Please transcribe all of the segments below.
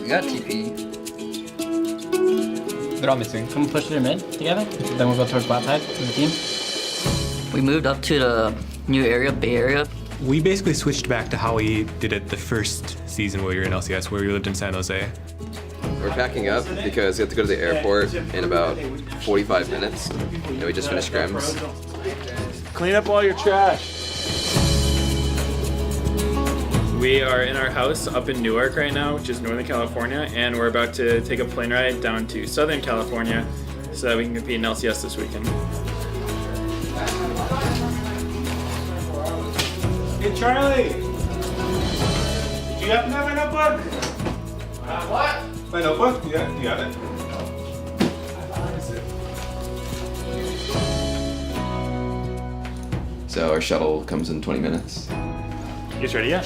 We got TP. They're all missing. Can we push to the mid together? Then we'll go towards bot side as a team. We moved up to the new area, Bay Area. We basically switched back to how we did it the first season where we were in LCS, where we lived in San Jose. We're packing up because we have to go to the airport in about 45 minutes, and we just finished scrims. Clean up all your trash. We are in our house up in Newark right now, which is Northern California, and we're about to take a plane ride down to Southern California so that we can compete in LCS this weekend. Hey Charlie! Do you happen to have my notebook? What? My notebook? Yeah, you got it. So our shuttle comes in 20 minutes. You guys ready yet?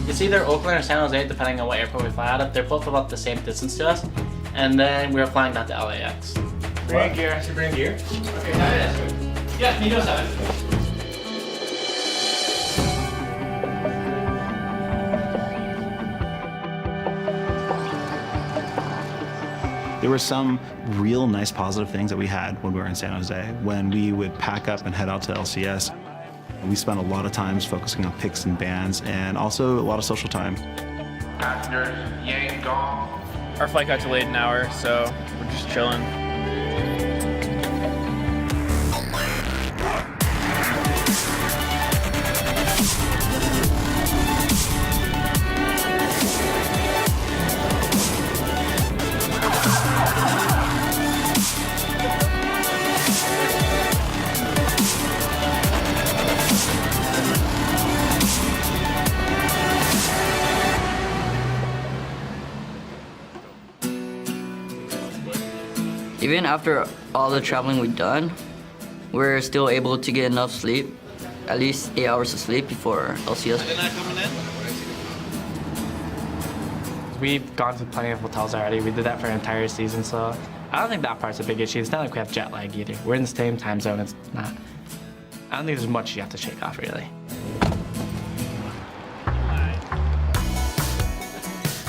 It's either Oakland or San Jose, depending on what airport we fly out of. They're both about the same distance to us. And then we're flying down to LAX. Bring gear. I should bring gear. Okay, that is. Yeah, you know that. There were some real nice positive things that we had when we were in San Jose. When we would pack up and head out to LCS, we spent a lot of times focusing on picks and bans and also a lot of social time. Our flight got delayed an hour, so we're just chilling. Even after all the traveling we've done, we're still able to get enough sleep, at least 8 hours of sleep before LCS. We've gone to plenty of hotels already. We did that for an entire season, so I don't think that part's a big issue. It's not like we have jet lag either. We're in the same time zone. It's not. I don't think there's much you have to shake off, really.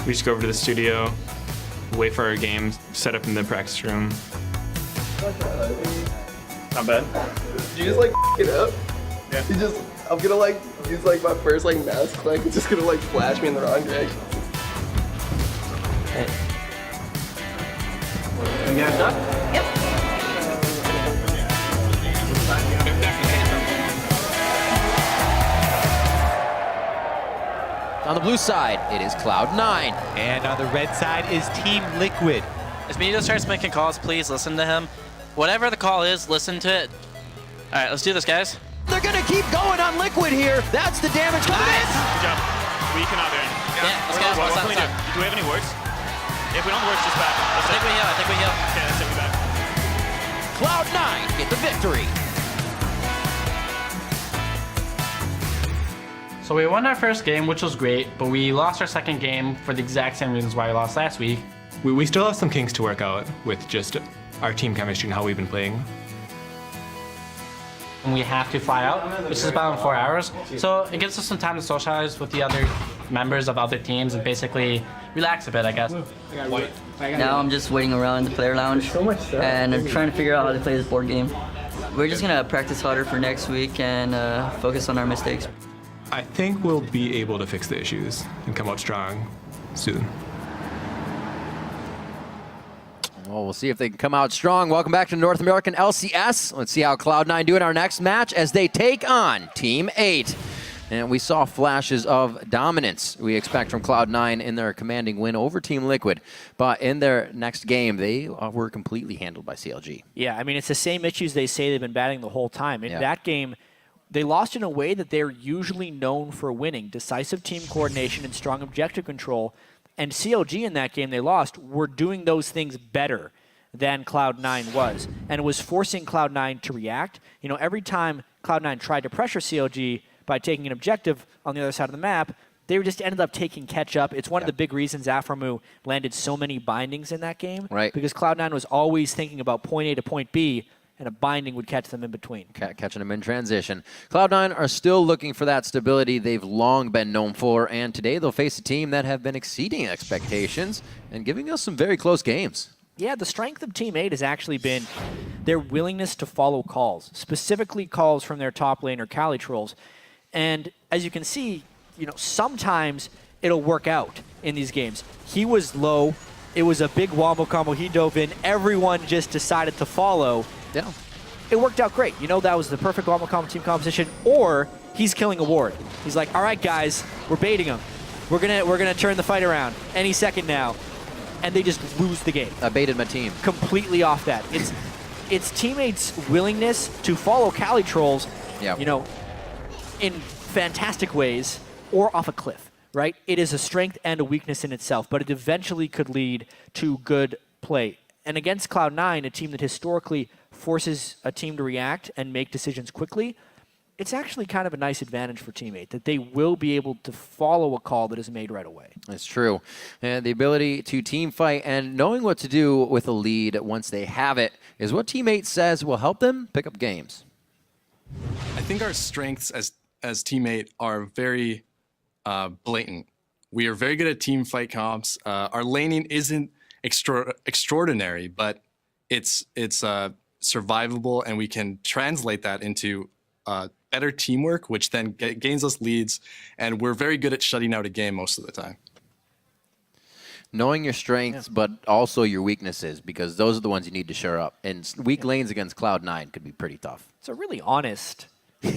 We just go over to the studio, wait for our games, set up in the practice room. Not bad. Did you just like it up? Yeah. I'm gonna like use like my first like mouse click. It's just gonna like flash me in the wrong direction. Hey. You guys done? Yep. On the blue side, it is Cloud9. And on the red side is Team Liquid. If Benito starts making calls, please listen to him. Whatever the call is, listen to it. All right, let's do this, guys. They're gonna keep going on Liquid here. That's the damage coming in. Good job. We cannot do anything. Yeah, let's go. What Stop, can we do? stop. Do we have any words? If we don't have words, just back. I think we heal. I think we heal. Okay, that's it. We back. Cloud9 get the victory. So we won our first game, which was great, but we lost our second game for the exact same reasons why we lost last week. We still have some kinks to work out with just our team chemistry and how we've been playing. And we have to fly out, which is about in 4 hours. So it gives us some time to socialize with the other members of other teams and basically relax a bit, I guess. Now I'm just waiting around in the player lounge and I'm trying to figure out how to play this board game. We're just gonna practice harder for next week and focus on our mistakes. I think we'll be able to fix the issues and come out strong soon. Well, we'll see if they can come out strong. Welcome back to North American LCS. Let's see how Cloud9 do in our next match as they take on Team 8. And we saw flashes of dominance we expect from Cloud9 in their commanding win over Team Liquid. But in their next game, they were completely handled by CLG. Yeah, I mean, it's the same issues they say they've been batting the whole time. In that game, they lost in a way that they're usually known for winning. Decisive team coordination and strong objective control. And CLG in that game they lost were doing those things better than Cloud9 was. And it was forcing Cloud9 to react. You know, every time Cloud9 tried to pressure CLG by taking an objective on the other side of the map, they just ended up taking catch-up. It's one of the big reasons Aframu landed so many bindings in that game. Right. Because Cloud9 was always thinking about point A to point B, and a binding would catch them in between. Catching them in transition. Cloud9 are still looking for that stability they've long been known for, and today they'll face a team that have been exceeding expectations and giving us some very close games. Yeah, the strength of Team 8 has actually been their willingness to follow calls, specifically calls from their top laner, Cali Trolls. And as you can see, sometimes it'll work out in these games. He was low. It was a big wombo combo. He dove in. Everyone just decided to follow. Yeah. It worked out great. That was the perfect wombo combo team composition. Or he's killing a ward. He's like, all right, guys, we're baiting him. We're gonna turn the fight around any second now. And they just lose the game. I baited my team. Completely off that. It's teammates' willingness to follow Cali Trolls, in fantastic ways or off a cliff, right? It is a strength and a weakness in itself, but it eventually could lead to good play. And against Cloud9, a team that historically forces a team to react and make decisions quickly, it's actually kind of a nice advantage for Team 8 that they will be able to follow a call that is made right away. That's true. And the ability to team fight and knowing what to do with a lead once they have it is what Team 8 says will help them pick up games. I think our strengths as Team 8 are very blatant. We are very good at team fight comps. Our laning isn't extraordinary, but it's survivable, and we can translate that into better teamwork, which then gains us leads, and we're very good at shutting out a game most of the time. Knowing your strengths, but also your weaknesses, because those are the ones you need to shore up. And weak lanes against Cloud9 could be pretty tough. It's a really honest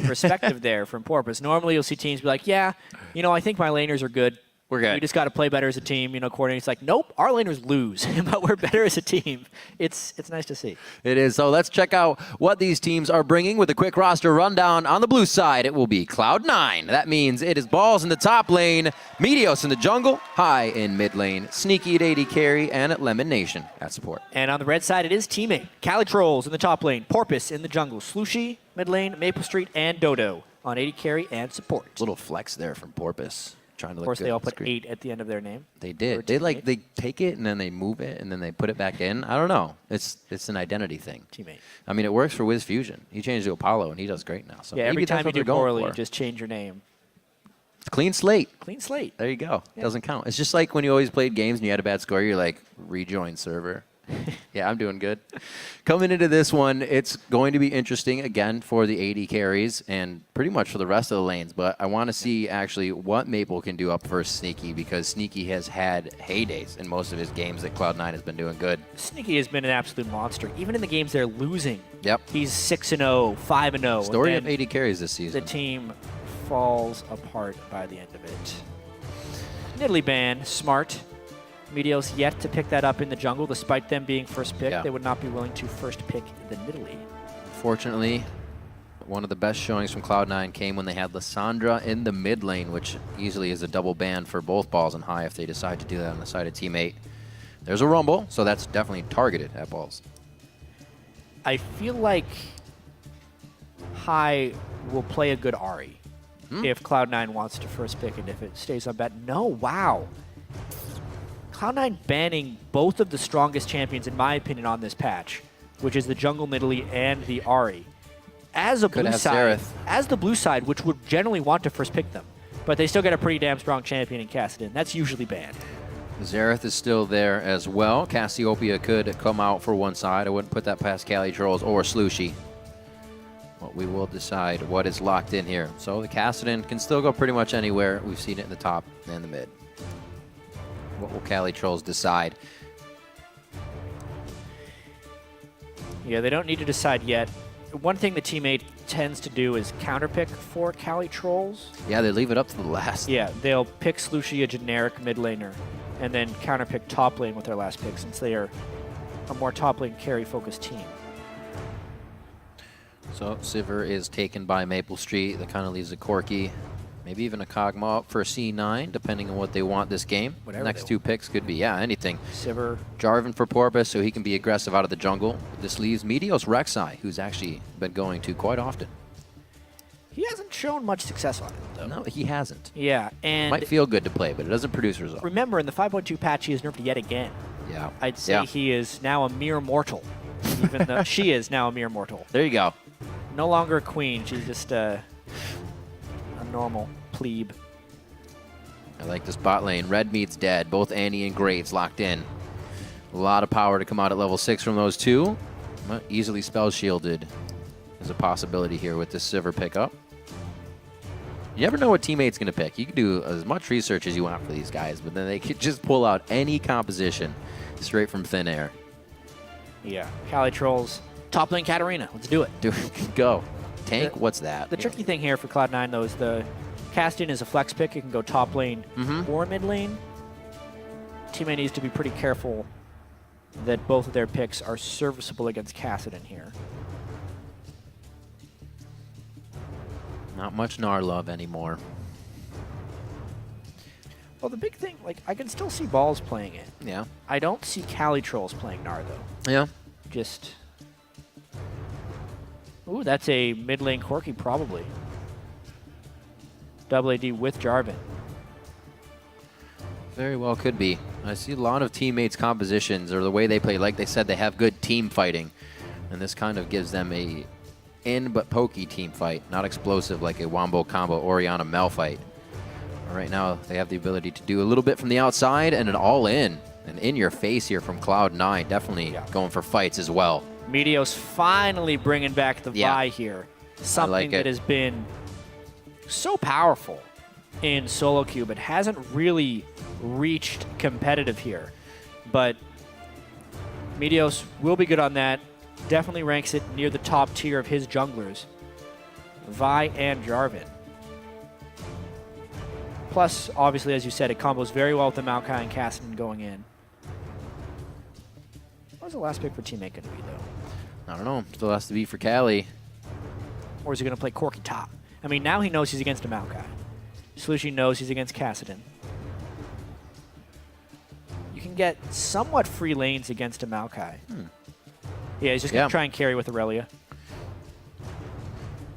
perspective there from Porpoise. Normally you'll see teams be like, yeah, I think my laners are good. We're good. We just got to play better as a team, coordinate. It's like, nope, our laners lose, but we're better as a team. It's nice to see. It is. So let's check out what these teams are bringing with a quick roster rundown. On the blue side, it will be Cloud9. That means it is Balls in the top lane, Meteos in the jungle, High in mid lane, Sneaky at AD carry, and at Lemon Nation at support. And on the red side, it is Team 8. Cali Trolls in the top lane, Porpoise in the jungle, Slooshy, mid lane, Maple Street, and Dodo on AD carry and support. Little flex there from Porpoise. Trying to of course, they all put 8 at the end of their name. They did. They take it and then they move it and then they put it back in. I don't know. It's an identity thing. Team 8. I mean, it works for Wiz Fusion. He changed to Apollo and he does great now. So yeah, every time you do poorly, for. you just change your name. It's clean slate. Clean slate. There you go. Yeah. Doesn't count. It's just like when you always played games and you had a bad score, you're like, rejoin server. Yeah, I'm doing good. Coming into this one, it's going to be interesting again for the AD carries and pretty much for the rest of the lanes. But I want to see actually what Maple can do up versus Sneaky, because Sneaky has had heydays in most of his games that Cloud9 has been doing good. Sneaky has been an absolute monster. Even in the games they're losing, yep, he's 6-0, 5-0. Story of AD carries this season. The team falls apart by the end of it. Nidalee ban, smart. Meteos yet to pick that up in the jungle, despite them being first pick. Yeah. They would not be willing to first pick the Nidalee. Fortunately, one of the best showings from Cloud9 came when they had Lissandra in the mid lane, which easily is a double ban for both Balls and High if they decide to do that on the side of Team 8. There's a Rumble, so that's definitely targeted at Balls. I feel like High will play a good Ahri if Cloud9 wants to first pick and if it stays on bet. No, wow. Cloud9 banning both of the strongest champions, in my opinion, on this patch, which is the jungle Nidalee and the Ahri. As a blue side, as the blue side, which would generally want to first pick them, but they still get a pretty damn strong champion in Kassadin. That's usually banned. Xerath is still there as well. Cassiopeia could come out for one side. I wouldn't put that past Cali Trolls or Slooshy. But we will decide what is locked in here. So the Kassadin can still go pretty much anywhere. We've seen it in the top and the mid. What will Cali Trolls decide? Yeah, they don't need to decide yet. One thing the Team 8 tends to do is counterpick for Cali Trolls. Yeah, they leave it up to the last. Yeah, they'll pick Slooshy, a generic mid laner, and then counterpick top lane with their last pick, since they are a more top lane carry-focused team. So Sivir is taken by Maple Street. That kind of leaves a Corki. Maybe even a Kog'Maw up for a C9, depending on what they want this game. Whatever next two picks could be, yeah, anything. Sivir. Jarvan for Porpoise, so he can be aggressive out of the jungle. This leaves Meteos Rek'Sai, who's actually been going to quite often. He hasn't shown much success on it, though. No, he hasn't. Yeah, and... Might feel good to play, but it doesn't produce results. Remember, in the 5.2 patch, he is nerfed yet again. Yeah. I'd say he is now a mere mortal Even though she is now a mere mortal. There you go. No longer a queen. She's just a normal plebe. I like this bot lane. Red meets dead. Both Annie and Grades locked in. A lot of power to come out at level 6 from those two. But easily spell shielded is a possibility here with this Sivir pickup. You never know what teammate's going to pick. You can do as much research as you want for these guys, but then they could just pull out any composition straight from thin air. Yeah. Cali Trolls. Top lane Katarina. Let's do it. Go. Tank? What's that? The tricky thing here for Cloud9, though, is the Casting is a flex pick. It can go top lane or mid lane. Teammate needs to be pretty careful that both of their picks are serviceable against Kassadin here. Not much Gnar love anymore. Well, the big thing, like, I can still see Balls playing it. Yeah. I don't see Cali Trolls playing Gnar, though. Yeah. Just... Ooh, that's a mid lane Corki, probably. WAD with Jarvan. Very well could be. I see a lot of teammates' compositions or the way they play. Like they said, they have good team fighting. And this kind of gives them a but pokey team fight, not explosive like a Wombo combo Orianna Mel fight. Right now, they have the ability to do a little bit from the outside and an all-in. And in your face here from Cloud9, definitely going for fights as well. Meteos finally bringing back the Vi here. Something that has been so powerful in solo queue, but hasn't really reached competitive here. But Meteos will be good on that. Definitely ranks it near the top tier of his junglers. Vi and Jarvan. Plus, obviously, as you said, it combos very well with the Maokai and Kassadin going in. What was the last pick for teammate going to be, though? I don't know. Still has to be for Cali. Or is he going to play Corki top? I mean, now he knows he's against a Maokai. Slushy knows he's against Kassadin. You can get somewhat free lanes against a Maokai. Yeah, he's just going to try and carry with Aurelia.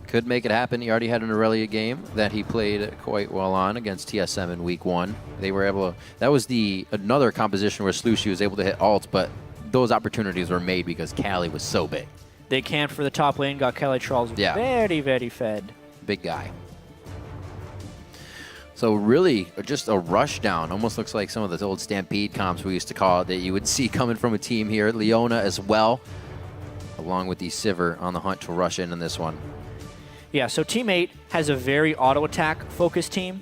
Could make it happen. He already had an Aurelia game that he played quite well on against TSM in week 1. They were able to, that was another composition where Slushy was able to hit ults, but those opportunities were made because Cali was so big. They camped for the top lane, got Cali Trolls very, very fed. Big guy. So really, just a rush down. Almost looks like some of the old Stampede comps we used to call it that you would see coming from a team here. Leona as well, along with the Sivir on the hunt to rush in this one. Yeah, so Team 8 has a very auto-attack focused team,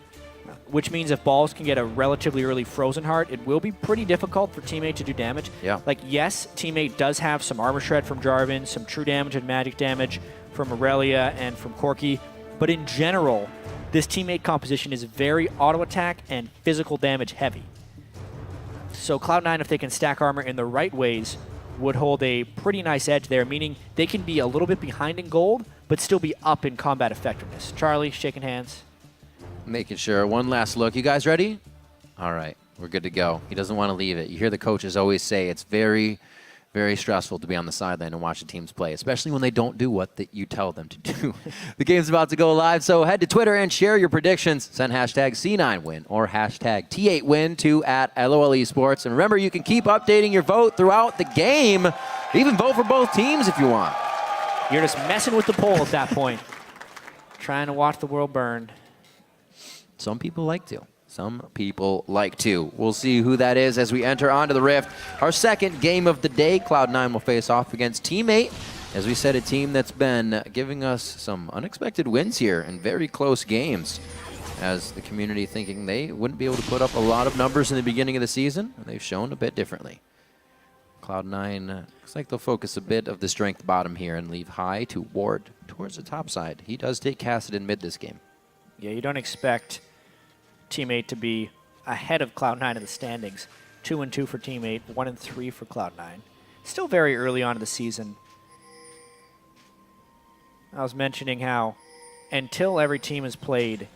which means if Balls can get a relatively early Frozen Heart, it will be pretty difficult for Team 8 to do damage. Yeah. Like, yes, Team 8 does have some Armor Shred from Jarvan, some true damage and magic damage from Aurelia and from Corki, but in general, this Team 8 composition is very auto-attack and physical damage heavy. So Cloud9, if they can stack armor in the right ways, would hold a pretty nice edge there, meaning they can be a little bit behind in gold, but still be up in combat effectiveness. Charlie, shaking hands. Making sure. One last look. You guys ready? All right. We're good to go. He doesn't want to leave it. You hear the coaches always say it's very, very stressful to be on the sideline and watch the teams play, especially when they don't do what you tell them to do. The game's about to go live, so head to Twitter and share your predictions. Send hashtag C9win or hashtag T8win to @LOL Esports. And remember, you can keep updating your vote throughout the game. Even vote for both teams if you want. You're just messing with the poll at that point. Trying to watch the world burn. Some people like to. Some people like to. We'll see who that is as we enter onto the Rift. Our second game of the day, Cloud9 will face off against Team 8. As we said, a team that's been giving us some unexpected wins here in very close games. As the community thinking they wouldn't be able to put up a lot of numbers in the beginning of the season, and they've shown a bit differently. Cloud9 looks like they'll focus a bit of the strength bottom here and leave High to ward towards the top side. He does take Kassadin mid this game. Yeah, you don't expect Team 8 to be ahead of Cloud9 in the standings. 2-2 for Team 8, 1-3 for Cloud9. Still very early on in the season. I was mentioning how until every team has played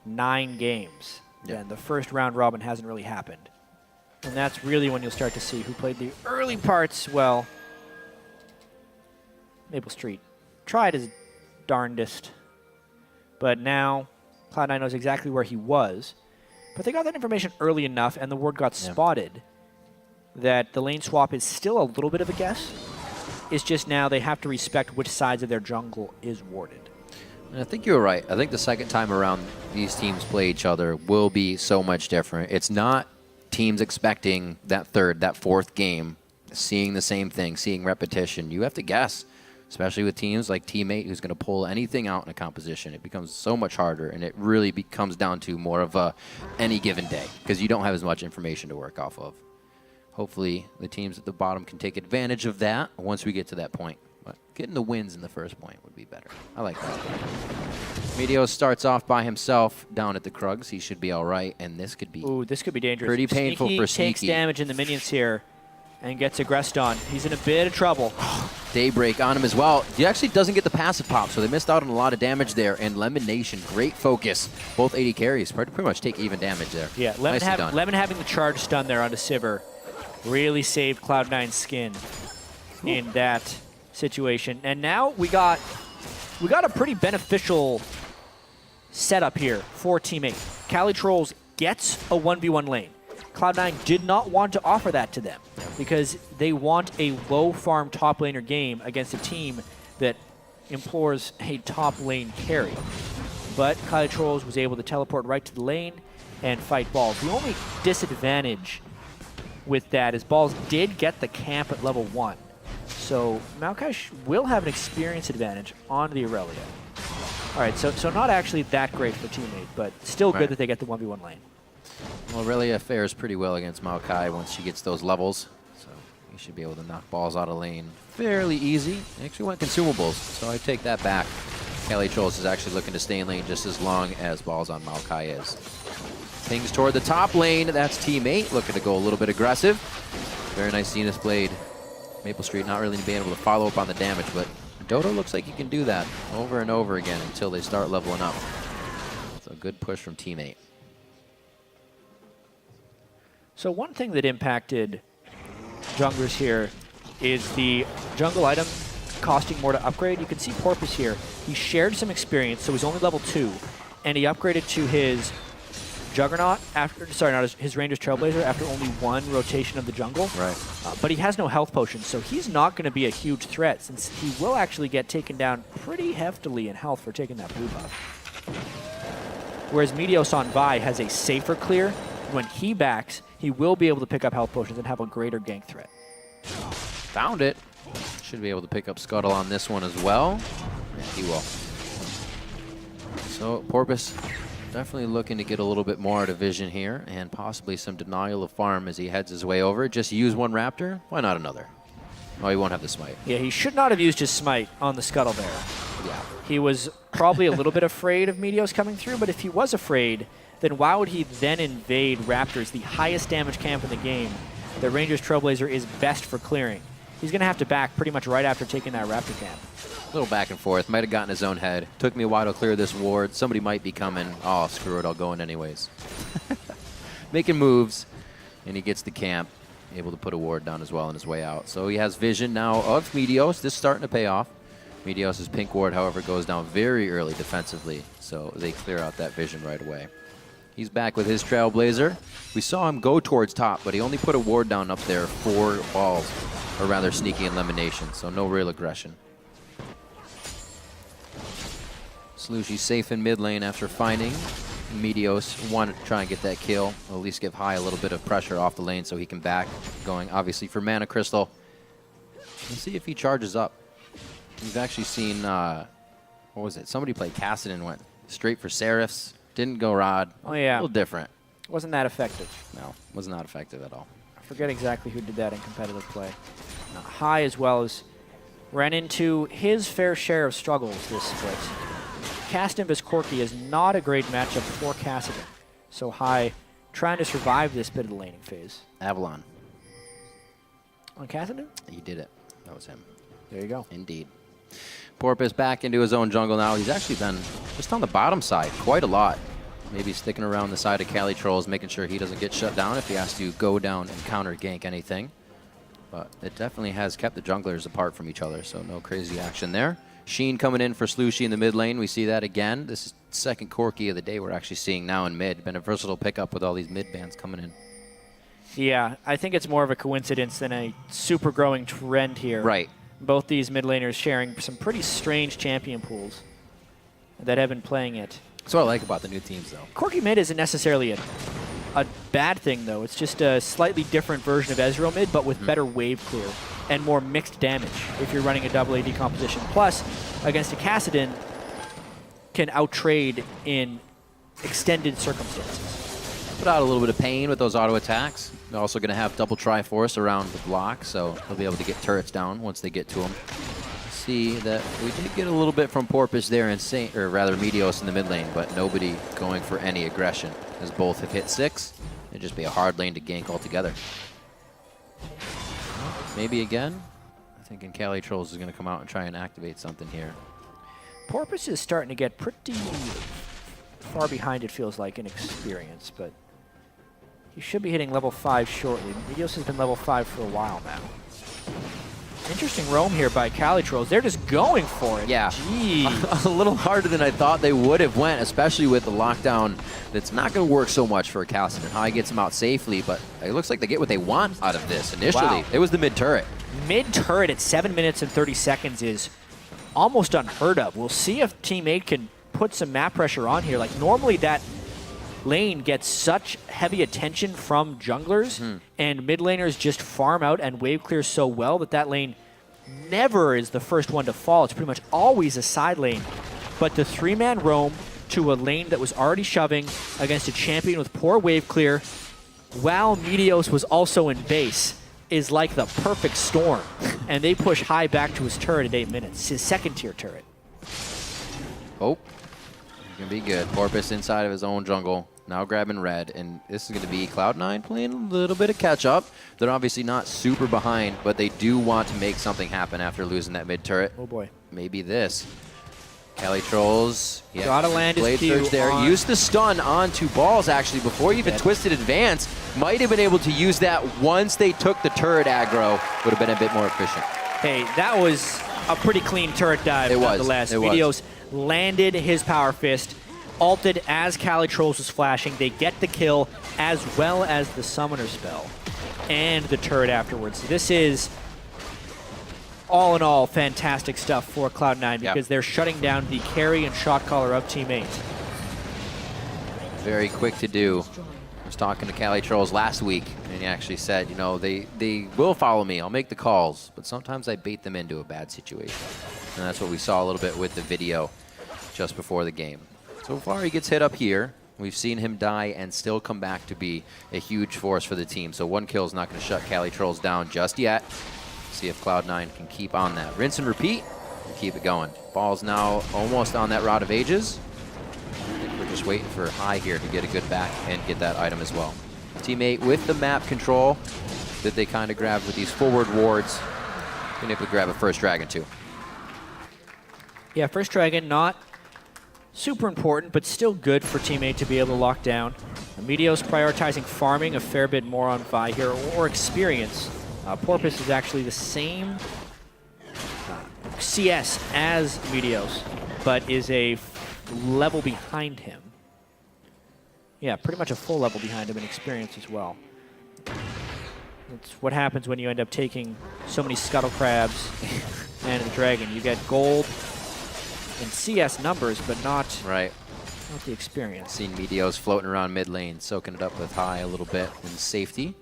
9 games, then the first round robin hasn't really happened. And that's really when you'll start to see who played the early parts well. Maple Street tried his darndest, but now Cloud9 knows exactly where he was. But they got that information early enough, and the word got spotted that the lane swap is still a little bit of a guess. It's just now they have to respect which sides of their jungle is warded. And I think you're right. I think the second time around these teams play each other will be so much different. It's not teams expecting that third, that fourth game, seeing the same thing, seeing repetition. You have to guess, especially with teams like Teammate who's going to pull anything out in a composition. It becomes so much harder, and it really comes down to more of a any given day because you don't have as much information to work off of. Hopefully, the teams at the bottom can take advantage of that once we get to that point. But getting the wins in the first point would be better. I like that. Meteos starts off by himself down at the Krugs. He should be all right, and this could be this could be dangerous. Pretty painful for Sneaky. Takes damage in the minions here and gets aggressed on. He's in a bit of trouble. Daybreak on him as well. He actually doesn't get the passive pop, so they missed out on a lot of damage there. And Lemon Nation, great focus. Both 80 carries pretty much take even damage there. Yeah, Lemon having the charge stun there onto Sivir really saved Cloud9's skin in that situation. And now we got a pretty beneficial setup here for Teammate. Calitrolls gets a 1v1 lane. Cloud9 did not want to offer that to them because they want a low farm top laner game against a team that implores a top lane carry. But Calitrolls was able to teleport right to the lane and fight Balls. The only disadvantage with that is Balls did get the camp at level 1. So Maokai will have an experience advantage on the Aurelia. All right, so not actually that great for Teammate, but still good that they get the 1v1 lane. Well, Aurelia fares pretty well against Maokai once she gets those levels. So you should be able to knock Balls out of lane fairly easy. They actually went consumables, so I take that back. Calitrolls is actually looking to stay in lane just as long as Balls on Maokai is. Pings toward the top lane. That's Teammate looking to go a little bit aggressive. Very nice Zenith Blade. Maple Street not really being able to follow up on the damage, but Dodo looks like he can do that over and over again until they start leveling up. So good push from Teammate. So one thing that impacted junglers here is the jungle item costing more to upgrade. You can see Porpoise here. He shared some experience, so he's only level 2, and he upgraded to his Juggernaut after, sorry, not his Ranger's Trailblazer after only 1 rotation of the jungle. Right. But he has no health potions, so he's not going to be a huge threat since he will actually get taken down pretty heftily in health for taking that blue buff. Whereas Meteos on Vi has a safer clear. When he backs, he will be able to pick up health potions and have a greater gank threat. Found it. Should be able to pick up Scuttle on this one as well. Yeah, he will. So Porpoise definitely looking to get a little bit more out of vision here and possibly some denial of farm as he heads his way over. Just use one Raptor. Why not another? Oh, he won't have the smite. Yeah, he should not have used his smite on the Scuttle there. Yeah. He was probably a little bit afraid of Meteos coming through, but if he was afraid, then why would he then invade Raptors, the highest damage camp in the game? The Ranger's Trailblazer is best for clearing. He's going to have to back pretty much right after taking that Raptor camp. A little back and forth. Might have gotten his own head. Took me a while to clear this ward. Somebody might be coming. Oh, screw it. I'll go in anyways. Making moves. And he gets the camp. Able to put a ward down as well on his way out. So he has vision now of Meteos. This is starting to pay off. Meteos' pink ward, however, goes down very early defensively. So they clear out that vision right away. He's back with his Trailblazer. We saw him go towards top, but he only put a ward down up there for Balls. Or rather, Sneaky and Lemonation. So no real aggression. Slushy safe in mid lane after finding Meteos. Wanted to try and get that kill, or at least give High a little bit of pressure off the lane so he can back. Going obviously for Mana Crystal. Let's see if he charges up. We've actually seen, what was it? Somebody played Kassadin, went straight for Seraphs. Didn't go Rod. Oh yeah. A little different. Wasn't that effective. No, was not effective at all. I forget exactly who did that in competitive play. High as well as ran into his fair share of struggles this split. Kassadin vs Corki is not a great matchup for Kassadin. So High trying to survive this bit of the laning phase. Avalon. On Kassadin? He did it. That was him. There you go. Indeed. Porpoise back into his own jungle now. He's actually been just on the bottom side quite a lot. Maybe sticking around the side of Calitrolls, making sure he doesn't get shut down if he has to go down and counter gank anything. But it definitely has kept the junglers apart from each other, so no crazy action there. Sheen coming in for Slushy in the mid lane. We see that again. This is second Corki of the day we're actually seeing now in mid. Been a versatile pickup with all these mid bans coming in. Yeah, I think it's more of a coincidence than a super growing trend here. Right. Both these mid laners sharing some pretty strange champion pools that have been playing it. That's what I like about the new teams, though. Quirky mid isn't necessarily a bad thing, though. It's just a slightly different version of Ezreal mid, but with better wave clear and more mixed damage if you're running a double AD composition. Plus, against a Kassadin, can outtrade in extended circumstances. Put out a little bit of pain with those auto attacks. They're also going to have double Triforce around the block, so they'll be able to get turrets down once they get to them. See that we did get a little bit from Porpoise there, or rather Meteos in the mid lane, but nobody going for any aggression, as both have hit 6. It'd just be a hard lane to gank altogether. Maybe again. I'm thinking Cali Trolls is going to come out and try and activate something here. Porpoise is starting to get pretty far behind, it feels like, in experience, but he should be hitting level 5 shortly. Meteos has been level 5 for a while now. Interesting roam here by Cali Trolls. They're just going for it. Yeah. Jeez. A little harder than I thought they would have went, especially with the lockdown. That's not going to work so much for Kassadin. High gets them out safely, but it looks like they get what they want out of this initially. Wow. It was the mid-turret. Mid-turret at 7 minutes and 30 seconds is almost unheard of. We'll see if Team 8 can put some map pressure on here. Like, normally that lane gets such heavy attention from junglers, and mid laners just farm out and wave clear so well that lane never is the first one to fall. It's pretty much always a side lane. But the 3-man roam to a lane that was already shoving against a champion with poor wave clear, while Meteos was also in base, is like the perfect storm. And they push High back to his turret at 8 minutes, his second tier turret. Oh, gonna be good. Porpoise inside of his own jungle, now grabbing red, and this is gonna be Cloud9 playing a little bit of catch up. They're obviously not super behind, but they do want to make something happen after losing that mid turret. Oh boy. Maybe this. Cali Trolls, yeah, gotta land his blade Q surge there. on- Used the stun onto Balls actually before he even twisted advance. Might have been able to use that once they took the turret aggro. Would have been a bit more efficient. Hey, that was a pretty clean turret dive. It was. Nonetheless. It was. Meteos landed his power fist, ulted as Cali Trolls was flashing. They get the kill as well as the summoner spell and the turret afterwards. This is all in all fantastic stuff for Cloud9 because they're shutting down the carry and shot caller of Team 8. Very quick to do. I was talking to Cali Trolls last week, and he actually said, you know, they will follow me. I'll make the calls, but sometimes I bait them into a bad situation. And that's what we saw a little bit with the video just before the game. So far, he gets hit up here. We've seen him die and still come back to be a huge force for the team. So one kill is not going to shut Cali Trolls down just yet. See if Cloud9 can keep on that. Rinse and repeat and keep it going. Ball's now almost on that Rod of Ages. I think we're just waiting for High here to get a good back and get that item as well. Teammate with the map control that they kind of grabbed with these forward wards. Being able to grab a first dragon too. Yeah, first dragon, not super important, but still good for Team 8 to be able to lock down. Meteos prioritizing farming a fair bit more on Vi here, or experience. Porpoise is actually the same CS as Meteos, but is a level behind him. Yeah, pretty much a full level behind him in experience as well. That's what happens when you end up taking so many Scuttle Crabs and the Dragon. You get gold and CS numbers, but not the experience. Seen Meteos floating around mid lane, soaking it up with High a little bit in safety,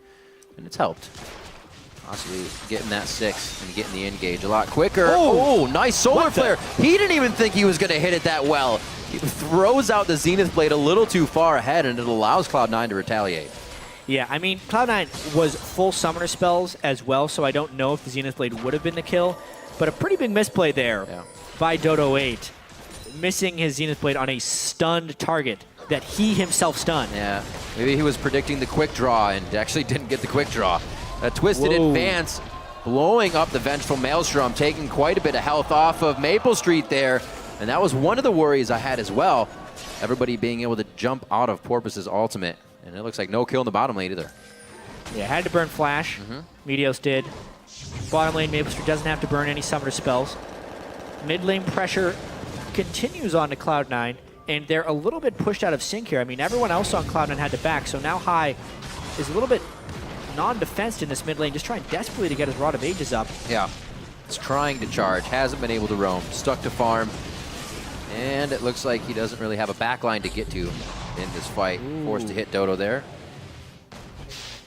and it's helped. Possibly getting that 6 and getting the engage a lot quicker. Oh, nice solar flare. He didn't even think he was going to hit it that well. He throws out the Zenith Blade a little too far ahead, and it allows Cloud9 to retaliate. Yeah, I mean, Cloud9 was full summoner spells as well, so I don't know if the Zenith Blade would have been the kill, but a pretty big misplay there by Dodo8, missing his Zenith Blade on a stunned target that he himself stunned. Yeah, maybe he was predicting the quick draw and actually didn't get the quick draw. A twisted advance, blowing up the Vengeful Maelstrom, taking quite a bit of health off of Maple Street there. And that was one of the worries I had as well. Everybody being able to jump out of Porpoise's ultimate. And it looks like no kill in the bottom lane either. Yeah, had to burn Flash. Meteos did. Bottom lane, Maple Street doesn't have to burn any summoner spells. Mid lane pressure continues on to Cloud9, and they're a little bit pushed out of sync here. I mean, everyone else on Cloud9 had to back, so now High is a little bit non-defensed in this mid lane, just trying desperately to get his Rod of Ages up. Yeah. is trying to charge, hasn't been able to roam, stuck to farm, and it looks like he doesn't really have a backline to get to in this fight. Forced to hit Dodo there.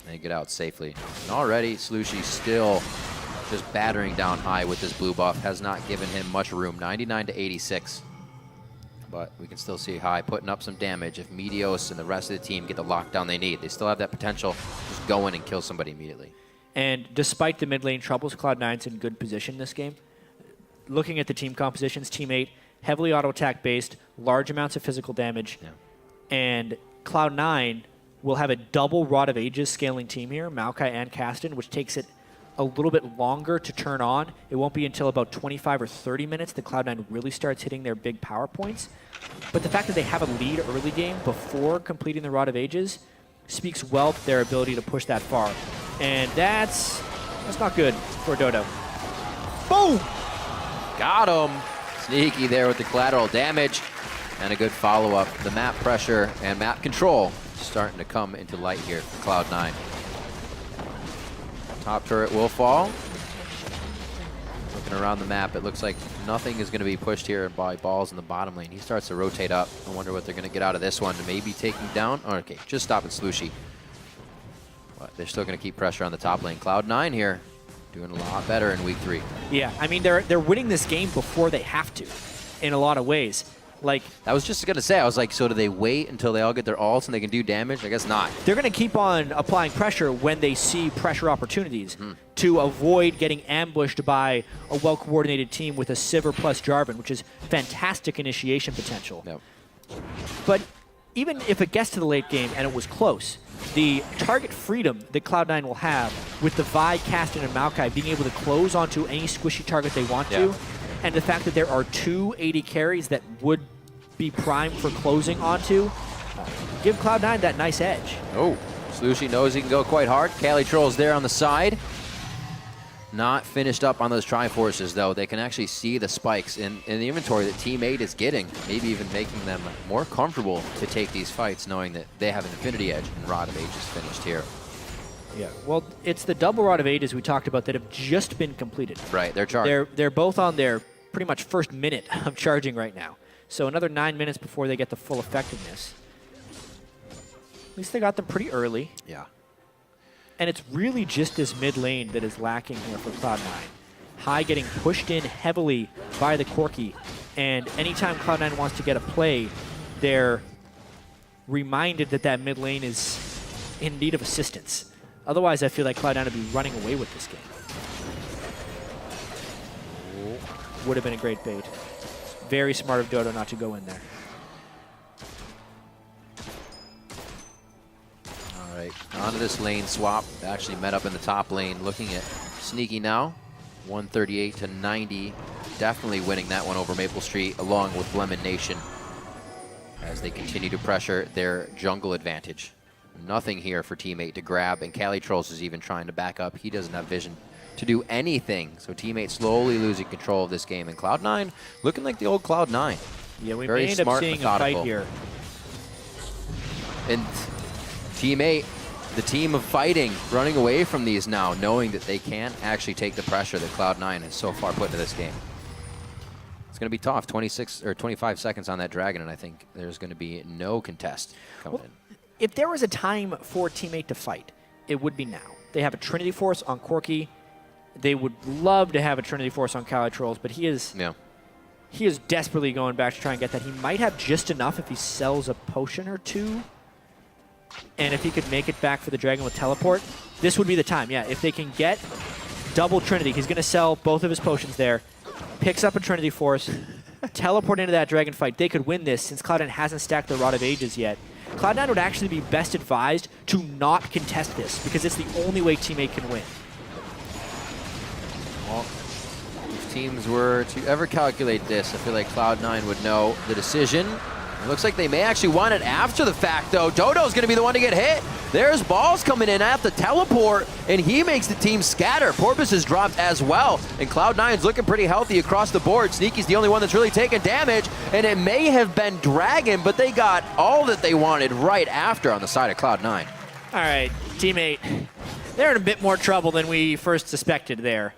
And get out safely. And already, Slushy still just battering down high with this blue buff. Has not given him much room. 99 to 86. But we can still see High putting up some damage if Meteos and the rest of the team get the lockdown they need. They still have that potential. Just go in and kill somebody immediately. And despite the mid lane troubles, Cloud9's in good position this game. Looking at the team compositions, Team 8, heavily auto attack based, large amounts of physical damage. Yeah. And Cloud9 will have a double Rod of Ages scaling team here, Maokai and Kasten, which takes it a little bit longer to turn on. It won't be until about 25 or 30 minutes that Cloud9 really starts hitting their big power points. But the fact that they have a lead early game before completing the Rod of Ages speaks well to their ability to push that far. And that's not good for Dodo. Boom! Got him. Sneaky there with the collateral damage. And a good follow-up. The map pressure and map control starting to come into light here for Cloud9. Top turret will fall. Looking around the map, it looks like nothing is going to be pushed here by balls in the bottom lane. He starts to rotate up. I wonder what they're going to get out of this one. Maybe taking down. Oh, okay, just stopping Slushy. But they're still going to keep pressure on the top lane. Cloud9 here doing a lot better in week 3. Yeah, I mean, they're winning this game before they have to in a lot of ways. Like, I was just going to say, I was like, so do they wait until they all get their ults and they can do damage? I guess not. They're going to keep on applying pressure when they see pressure opportunities to avoid getting ambushed by a well-coordinated team with a Sivir plus Jarvan, which is fantastic initiation potential. Yep. But even if it gets to the late game and it was close, the target freedom that Cloud9 will have with the Vi, Kasten, and Maokai being able to close onto any squishy target they want to, and the fact that there are 2 AD carries that would be primed for closing onto, give Cloud9 that nice edge. Oh, Slushy knows he can go quite hard. Cali Troll's there on the side. Not finished up on those Triforces, though. They can actually see the spikes in the inventory that Team 8 is getting, maybe even making them more comfortable to take these fights, knowing that they have an Infinity Edge, and Rod of Ages finished here. Yeah, well, it's the double Rod of Ages we talked about that have just been completed. Right, they're charging. They're both on their pretty much first minute of charging right now. So another 9 minutes before they get the full effectiveness. At least they got them pretty early. Yeah. And it's really just this mid lane that is lacking here for Cloud9. High getting pushed in heavily by the Corki. And anytime Cloud9 wants to get a play, they're reminded that that mid lane is in need of assistance. Otherwise, I feel like Cloud9 would be running away with this game. Would have been a great bait. Very smart of Dodo not to go in there. All right, onto this lane swap. Actually met up in the top lane. Looking at Sneaky now. 138 to 90. Definitely winning that one over Maple Street along with Lemon Nation as they continue to pressure their jungle advantage. Nothing here for Team 8 to grab, and Cali Trolls is even trying to back up. He doesn't have vision to do anything. So Team 8 slowly losing control of this game. And Cloud9 looking like the old Cloud9. Yeah, we Very may end up smart, seeing methodical. a fight here. And Team 8, the team of fighting, running away from these now, knowing that they can't actually take the pressure that Cloud9 has so far put into this game. It's going to be tough. 26 or 25 seconds on that Dragon, and I think there's going to be no contest coming in. If there was a time for Team 8 to fight, it would be now. They have a Trinity Force on Corki. They would love to have a Trinity Force on Cali Trolls, but he is desperately going back to try and get that. He might have just enough if he sells a potion or two. And if he could make it back for the Dragon with Teleport, this would be the time. Yeah, if they can get double Trinity, he's going to sell both of his potions there, picks up a Trinity Force, teleport into that Dragon fight. They could win this since Cloud9 hasn't stacked the Rod of Ages yet. Cloud9 would actually be best advised to not contest this because it's the only way Team 8 can win. Well, if teams were to ever calculate this, I feel like Cloud9 would know the decision. It looks like they may actually want it after the fact, though. Dodo's going to be the one to get hit. There's balls coming in at the teleport, and he makes the team scatter. Porpoise is dropped as well, and Cloud9's looking pretty healthy across the board. Sneaky's the only one that's really taking damage, and it may have been Dragon, but they got all that they wanted right after on the side of Cloud9. All right, Team 8. They're in a bit more trouble than we first suspected there.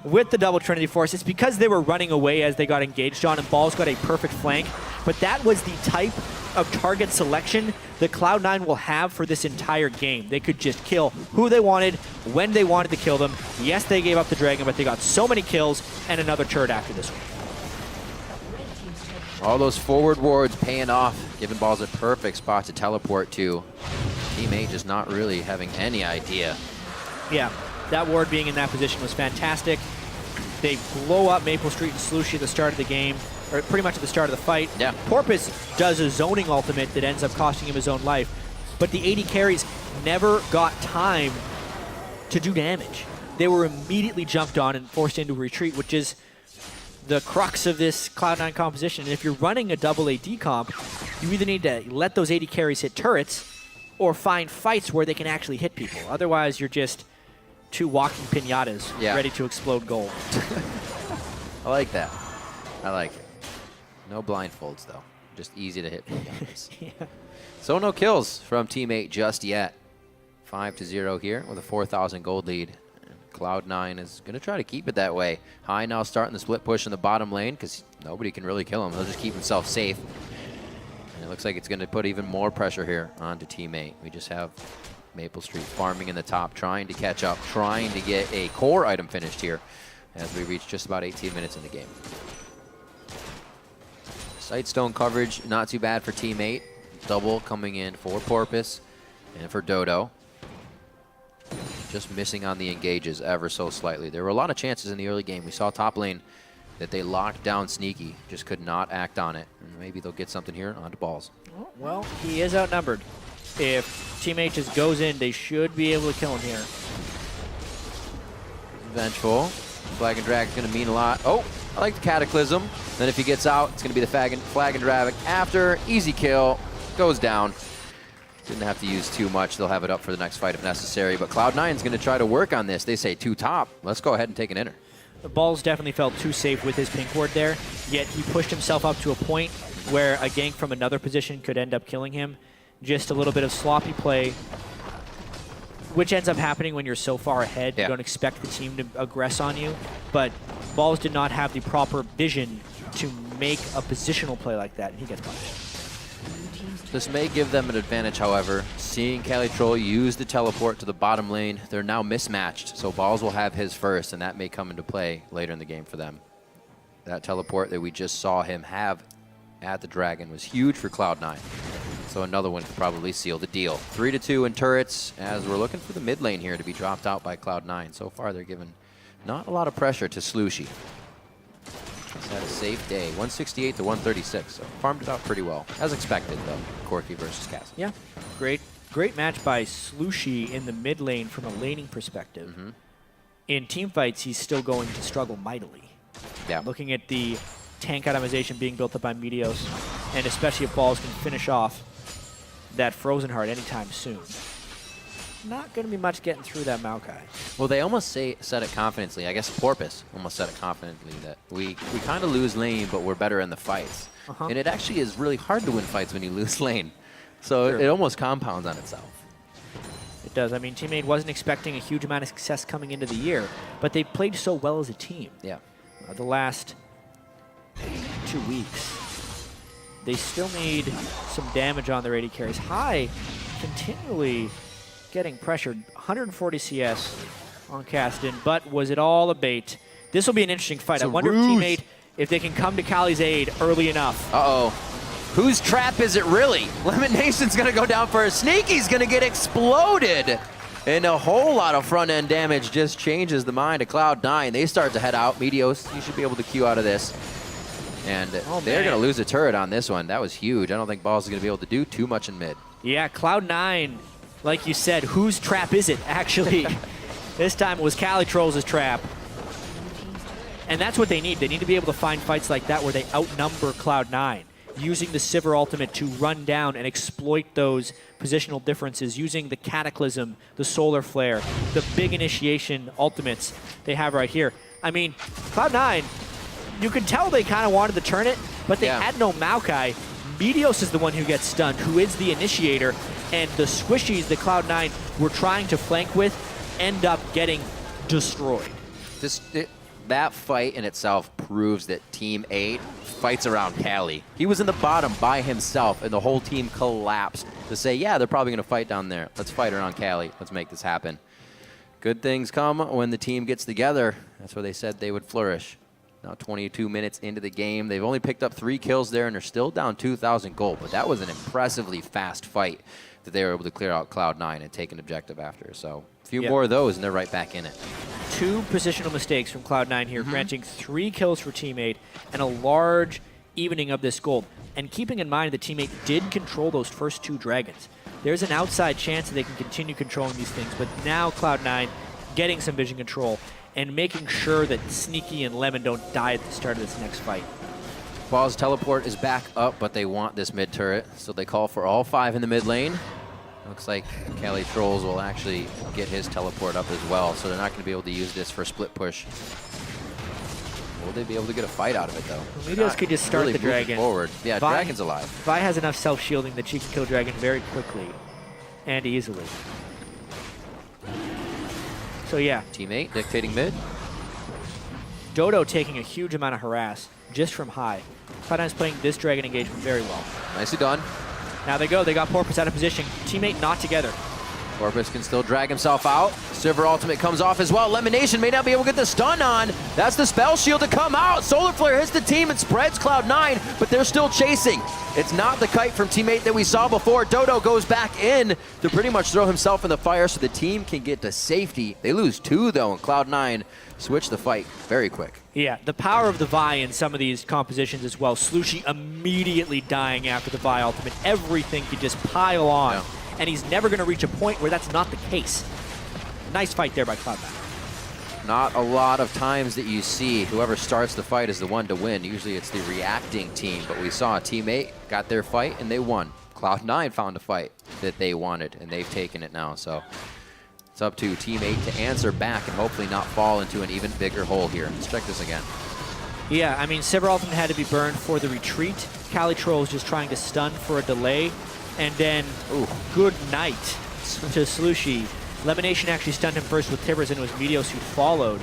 with the double Trinity Force. It's because they were running away as they got engaged on, and Balls got a perfect flank. But that was the type of target selection that Cloud9 will have for this entire game. They could just kill who they wanted, when they wanted to kill them. Yes, they gave up the Dragon, but they got so many kills and another turret after this one. All those forward wards paying off, giving Balls a perfect spot to teleport to. Teammate just not really having any idea. Yeah, that ward being in that position was fantastic. They blow up Maple Street and Slushy at the start of the game, or pretty much at the start of the fight. Yeah. Porpoise does a zoning ultimate that ends up costing him his own life, but the AD carries never got time to do damage. They were immediately jumped on and forced into retreat, which is the crux of this Cloud9 composition. And if you're running a double AD comp, you either need to let those AD carries hit turrets or find fights where they can actually hit people. Otherwise, you're just two walking pinatas ready to explode gold. I like that. I like it. No blindfolds, though. Just easy to hit pinatas. Yeah. So no kills from Teammate just yet. 5-0 here with a 4,000 gold lead. Cloud9 is going to try to keep it that way. High now starting the split push in the bottom lane because nobody can really kill him. He'll just keep himself safe. And it looks like it's going to put even more pressure here onto Teammate. We just have Maple Street farming in the top, trying to catch up, trying to get a core item finished here as we reach just about 18 minutes in the game. Sightstone coverage, not too bad for Teammate. Double coming in for Porpoise and for Dodo. Just missing on the engages ever so slightly. There were a lot of chances in the early game. We saw top lane that they locked down Sneaky, just could not act on it. And maybe they'll get something here onto Balls. Well, he is outnumbered. If Teammate just goes in, they should be able to kill him here. Vengeful. Flag and Drag is going to mean a lot. Oh, I like the Cataclysm. Then if he gets out, it's going to be the Flag and Drag after. Easy kill. Goes down. Didn't have to use too much. They'll have it up for the next fight if necessary. But Cloud9 is going to try to work on this. They say 2 top. Let's go ahead and take an inner. The Balls definitely felt too safe with his pink ward there, yet he pushed himself up to a point where a gank from another position could end up killing him. Just a little bit of sloppy play, which ends up happening when you're so far ahead. Yeah. You don't expect the team to aggress on you, but Balls did not have the proper vision to make a positional play like that, and he gets punished. This may give them an advantage, however. Seeing Calitroll use the teleport to the bottom lane, they're now mismatched, so Balls will have his first, and that may come into play later in the game for them. That teleport that we just saw him have at the Dragon was huge for Cloud9, so another one could probably seal the deal. 3-2 in turrets, as we're looking for the mid lane here to be dropped out by Cloud9. So far, they're giving not a lot of pressure to Slushy. He's had a safe day, 168 to 136, so farmed it out pretty well, as expected, though. Corki versus Castle. Yeah, great match by Slushy in the mid lane from a laning perspective. Mm-hmm. In team fights, he's still going to struggle mightily. Yeah. Looking at the tank itemization being built up by Meteos, and especially if Balls can finish off that Frozen Heart anytime soon. Not going to be much getting through that Maokai. Well, they almost said it confidently. I guess Porpoise almost said it confidently that we kind of lose lane, but we're better in the fights. And it actually is really hard to win fights when you lose lane. So it almost compounds on itself. It does. I mean, Teammate wasn't expecting a huge amount of success coming into the year, but they played so well as a team. Yeah. The last 2 weeks, they still need some damage on their AD carries. High continually getting pressured. 140 CS on Caston, but was it all a bait? This will be an interesting fight. I wonder if Teammate, if they can come to Cali's aid early enough. Uh-oh. Whose trap is it really? Lemon Nation's going to go down for a sneak. He's going to get exploded. And a whole lot of front-end damage just changes the mind of Cloud9. They start to head out. Meteos, you should be able to queue out of this. And they're going to lose a turret on this one. That was huge. I don't think Balls is going to be able to do too much in mid. Yeah, Cloud9, like you said, whose trap is it, actually? This time it was Calitroll's trap. And that's what they need. They need to be able to find fights like that where they outnumber Cloud9, using the Sivir ultimate to run down and exploit those positional differences, using the Cataclysm, the Solar Flare, the big initiation ultimates they have right here. I mean, Cloud9, you can tell they kind of wanted to turn it, but they had no Maokai. Meteos is the one who gets stunned, who is the initiator, and the squishies that Cloud9 were trying to flank with end up getting destroyed. that fight in itself proves that Team 8 fights around Cali. He was in the bottom by himself, and the whole team collapsed to say, yeah, they're probably going to fight down there. Let's fight around Cali. Let's make this happen. Good things come when the team gets together. That's where they said they would flourish. Now 22 minutes into the game. They've only picked up 3 kills there, and they're still down 2,000 gold. But that was an impressively fast fight that they were able to clear out Cloud9 and take an objective after. So a few more of those, and they're right back in it. 2 positional mistakes from Cloud9 here, granting 3 kills for Team 8 and a large evening of this gold. And keeping in mind that Team 8 did control those first 2 dragons. There's an outside chance that they can continue controlling these things, but now Cloud9 getting some vision control and making sure that Sneaky and Lemon don't die at the start of this next fight. Ball's teleport is back up, but they want this mid turret, so they call for all 5 in the mid lane. Looks like Cali Trolls will actually get his teleport up as well, so they're not going to be able to use this for split push. Will they be able to get a fight out of it, though? Meteos could just start really the dragon. Forward. Yeah, Vi, Dragon's alive. Vi has enough self-shielding that she can kill Dragon very quickly and easily. So yeah. Team 8 dictating mid. Dodo taking a huge amount of harass just from high. Cloud9's playing this dragon engagement very well. Nicely done. Now they go. They got Porpoise out of position. Teammate not together. Porpoise can still drag himself out. Silver ultimate comes off as well. Lemonation may not be able to get the stun on. That's the spell shield to come out. Solar Flare hits the team and spreads Cloud9, but they're still chasing. It's not the kite from teammate that we saw before. Dodo goes back in to pretty much throw himself in the fire so the team can get to safety. They lose 2 though, and Cloud9 switch the fight very quick. Yeah, the power of the Vi in some of these compositions as well. Slushie immediately dying after the Vi ultimate. Everything can just pile on. Yeah. And he's never going to reach a point where that's not the case. Nice fight there by Cloud9. Not a lot of times that you see whoever starts the fight is the one to win. Usually it's the reacting team, but we saw Team 8 got their fight and they won. Cloud9 found a fight that they wanted, and they've taken it now. So it's up to Team 8 to answer back and hopefully not fall into an even bigger hole here. Let's check this again. Yeah, I mean, Silver ultimate had to be burned for the retreat. Cali Trolls just trying to stun for a delay. And then, good night to Slushie. Lemonation actually stunned him first with Tibbers, and it was Meteos who followed.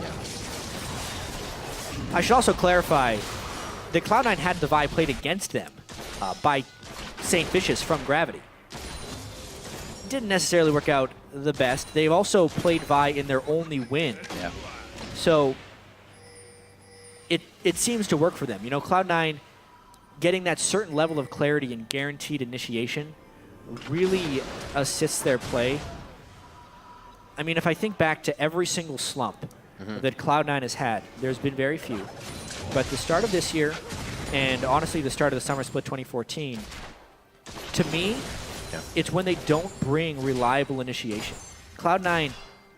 I should also clarify that Cloud9 had the Vi played against them by St. Vicious from Gravity. Didn't necessarily work out the best. They've also played Vi in their only win. Yeah. So it seems to work for them. You know, Cloud9 getting that certain level of clarity and guaranteed initiation really assists their play. I mean, if I think back to every single slump that Cloud9 has had, there's been very few. But the start of this year, and honestly the start of the Summer Split 2014, to me, it's when they don't bring reliable initiation. Cloud9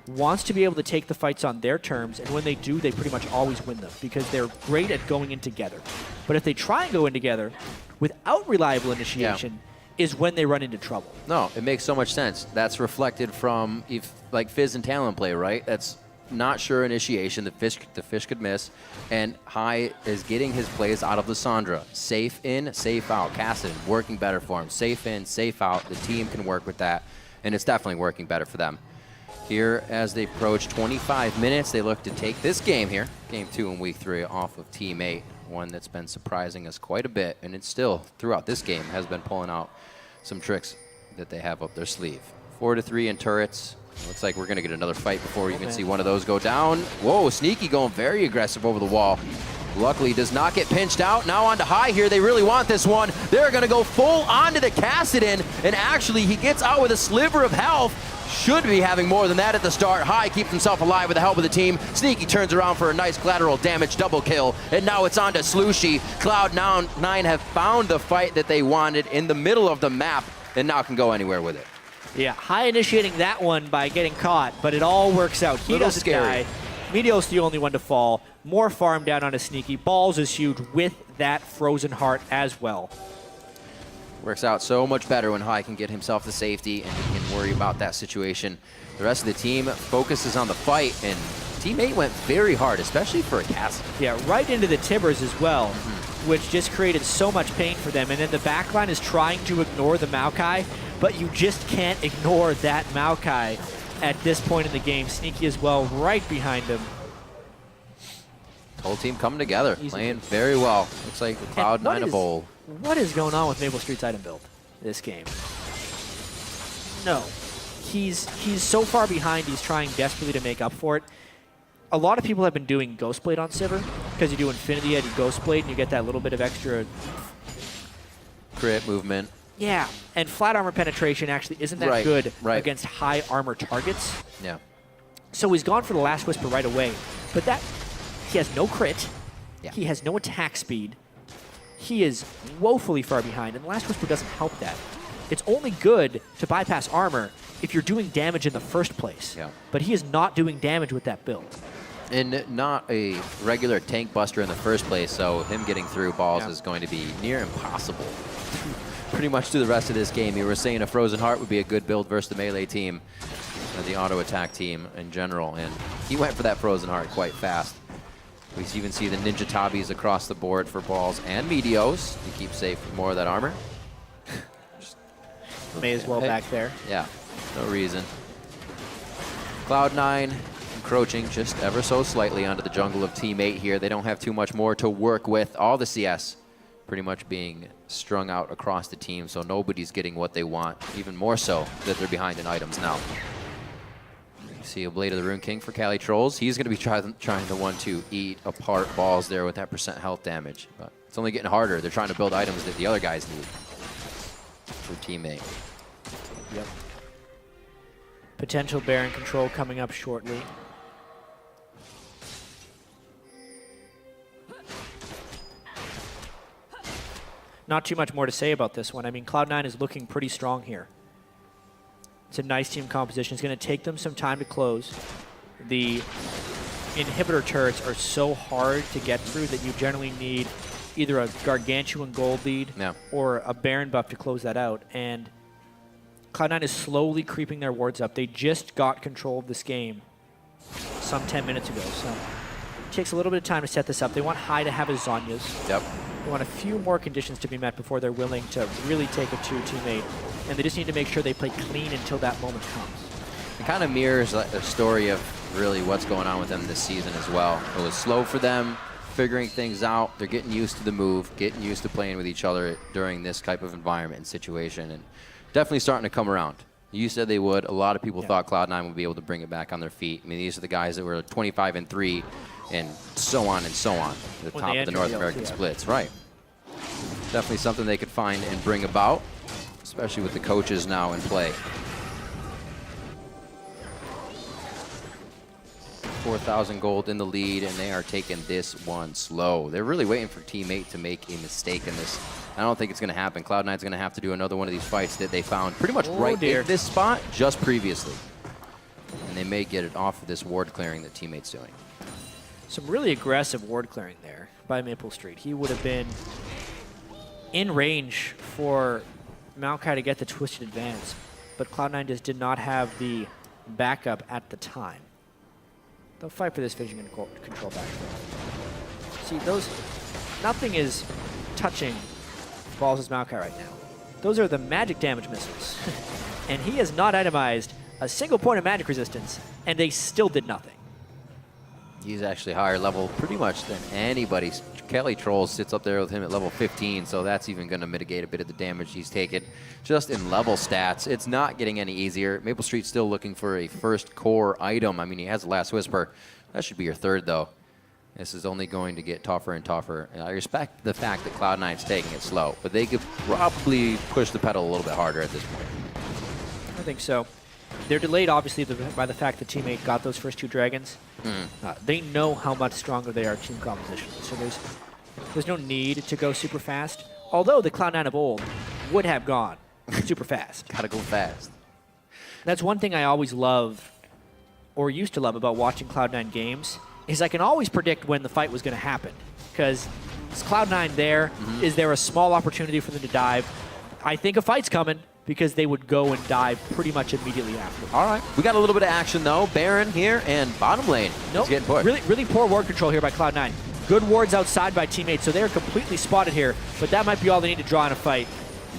wants to be able to take the fights on their terms, and when they do, they pretty much always win them because they're great at going in together. But if they try and go in together without reliable initiation, is when they run into trouble. No, it makes so much sense. That's reflected from like Fizz and Talon play, right? That's not sure initiation. The fish could miss, and High is getting his plays out of Lissandra. Safe in, safe out. Cassidy working better for him. Safe in, safe out. The team can work with that, and it's definitely working better for them. Here, as they approach 25 minutes, they look to take this game here, Game 2 in Week 3, off of Team 8. One that's been surprising us quite a bit, and it's still, throughout this game, has been pulling out some tricks that they have up their sleeve. 4-3 in turrets. Looks like we're going to get another fight before we even see one of those go down. Whoa, Sneaky going very aggressive over the wall. Luckily does not get pinched out. Now on to High here. They really want this one. They're going to go full onto the Kassadin, and actually he gets out with a sliver of health. Should be having more than that at the start. High keeps himself alive with the help of the team. Sneaky turns around for a nice collateral damage double kill, and now it's on to Slushie. Cloud9 have found the fight that they wanted in the middle of the map, and now can go anywhere with it. Yeah, High initiating that one by getting caught, but it all works out. He doesn't die. Meteos the only one to fall. More farm down on a Sneaky. Balls is huge with that Frozen Heart as well. Works out so much better when High can get himself to safety and he can worry about that situation. The rest of the team focuses on the fight, and Team 8 went very hard, especially for a Castle. Yeah, right into the Tibbers as well, which just created so much pain for them. And then the backline is trying to ignore the Maokai, but you just can't ignore that Maokai at this point in the game. Sneaky as well, right behind him. Whole team coming together, playing very well. Looks like the Cloud9 of old. What is going on with Maple Street's item build this game? No. He's so far behind, he's trying desperately to make up for it. A lot of people have been doing Ghostblade on Sivir, because you do Infinity and you Ghostblade and you get that little bit of extra crit movement. Yeah, and flat armor penetration actually isn't that good against high armor targets. Yeah. So he's gone for the Last Whisper right away. But that, he has no crit. Yeah. He has no attack speed. He is woefully far behind, and the Last Whisper doesn't help that. It's only good to bypass armor if you're doing damage in the first place. Yeah. But he is not doing damage with that build. And not a regular tank buster in the first place, so him getting through balls is going to be near impossible. Pretty much through the rest of this game. You were saying a Frozen Heart would be a good build versus the melee team, or the auto attack team in general, and he went for that Frozen Heart quite fast. We even see the Ninja Tabis across the board for balls and Meteos to keep safe with more of that armor. May as well back there. Yeah, no reason. Cloud9 encroaching just ever so slightly onto the jungle of Team 8 here. They don't have too much more to work with. All the CS pretty much being strung out across the team, so nobody's getting what they want, even more so that they're behind in items now. You see a Blade of the Rune King for Cali Trolls. He's going to be trying to want to eat apart balls there with that % health damage. But it's only getting harder. They're trying to build items that the other guys need for teammate. Yep. Potential Baron control coming up shortly. Not too much more to say about this one. I mean, Cloud9 is looking pretty strong here. It's a nice team composition. It's going to take them some time to close. The inhibitor turrets are so hard to get through that you generally need either a gargantuan gold lead or a Baron buff to close that out. And Cloud9 is slowly creeping their wards up. They just got control of this game some 10 minutes ago. So it takes a little bit of time to set this up. They want High to have his Zhonya's. Yep. They want a few more conditions to be met before they're willing to really take a 2-teammate. And they just need to make sure they play clean until that moment comes. It kind of mirrors the story of really what's going on with them this season as well. It was slow for them, figuring things out. They're getting used to the move, getting used to playing with each other during this type of environment and situation, and definitely starting to come around. You said they would. A lot of people thought Cloud9 would be able to bring it back on their feet. I mean, these are the guys that were 25-3 and so on, the top of the North American splits. Right. Definitely something they could find and bring about, especially with the coaches now in play. 4,000 gold in the lead, and they are taking this one slow. They're really waiting for Team 8 to make a mistake in this. I don't think it's going to happen. Cloud9's going to have to do another one of these fights that they found pretty much in this spot just previously. And they may get it off of this ward clearing that Teammate's doing. Some really aggressive ward clearing there by Maple Street. He would have been in range for Maokai to get the Twisted Advance, but Cloud9 just did not have the backup at the time. They'll fight for this vision and control back there. See, nothing is touching Balls' Maokai right now. Those are the magic damage missiles. And he has not itemized a single point of magic resistance, and they still did nothing. He's actually higher level pretty much than anybody. Kelly Trolls sits up there with him at level 15, so that's even going to mitigate a bit of the damage he's taken. Just in level stats, it's not getting any easier. Maple Street's still looking for a first core item. I mean, he has the Last Whisper. That should be your third, though. This is only going to get tougher and tougher. And I respect the fact that Cloud9's taking it slow, but they could probably push the pedal a little bit harder at this point. I think so. They're delayed, obviously, by the fact that Team 8 got those first 2 dragons. They know how much stronger they are team composition, so there's no need to go super fast. Although the Cloud9 of old would have gone super fast. Gotta go fast. That's one thing I always love, or used to love, about watching Cloud9 games, is I can always predict when the fight was going to happen. Because is Cloud9 there? Is there a small opportunity for them to dive? I think a fight's coming, because they would go and dive pretty much immediately after. All right. We got a little bit of action, though. Baron here and bottom lane. Nope. Getting pushed. Really poor ward control here by Cloud9. Good wards outside by teammates, so they're completely spotted here, but that might be all they need to draw in a fight.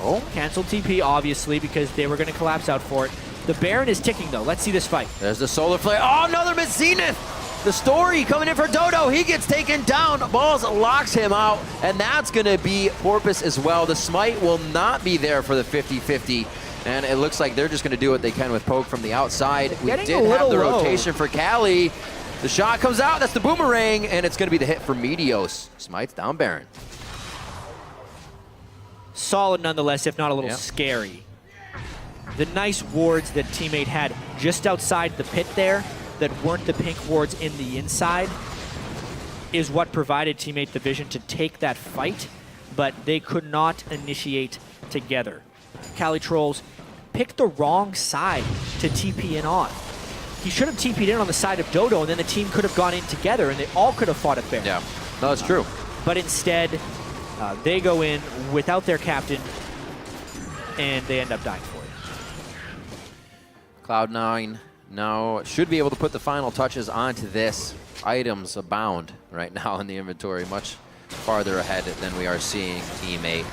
Oh. Cancelled TP, obviously, because they were going to collapse out for it. The Baron is ticking, though. Let's see this fight. There's the Solar Flare. Oh, another Mid Zenith! The story coming in for Dodo. He gets taken down. Balls locks him out, and that's going to be Porpoise as well. The smite will not be there for the 50-50, and it looks like they're just going to do what they can with poke from the outside. We did have the rotation for Cali. The shot comes out. That's the boomerang, and it's going to be the hit for Meteos. Smite's down Baron. Solid nonetheless, if not a little scary. The nice wards that teammate had just outside the pit there that weren't the pink wards in the inside is what provided teammate the vision to take that fight, but they could not initiate together. Cali Trolls picked the wrong side to TP in on. He should have TP'd in on the side of Dodo, and then the team could have gone in together, and they all could have fought at Bear. Yeah, no, that's true. But instead, they go in without their captain, and they end up dying for it. Cloud9 now should be able to put the final touches onto this. Items abound right now in the inventory, much farther ahead than we are seeing Team 8.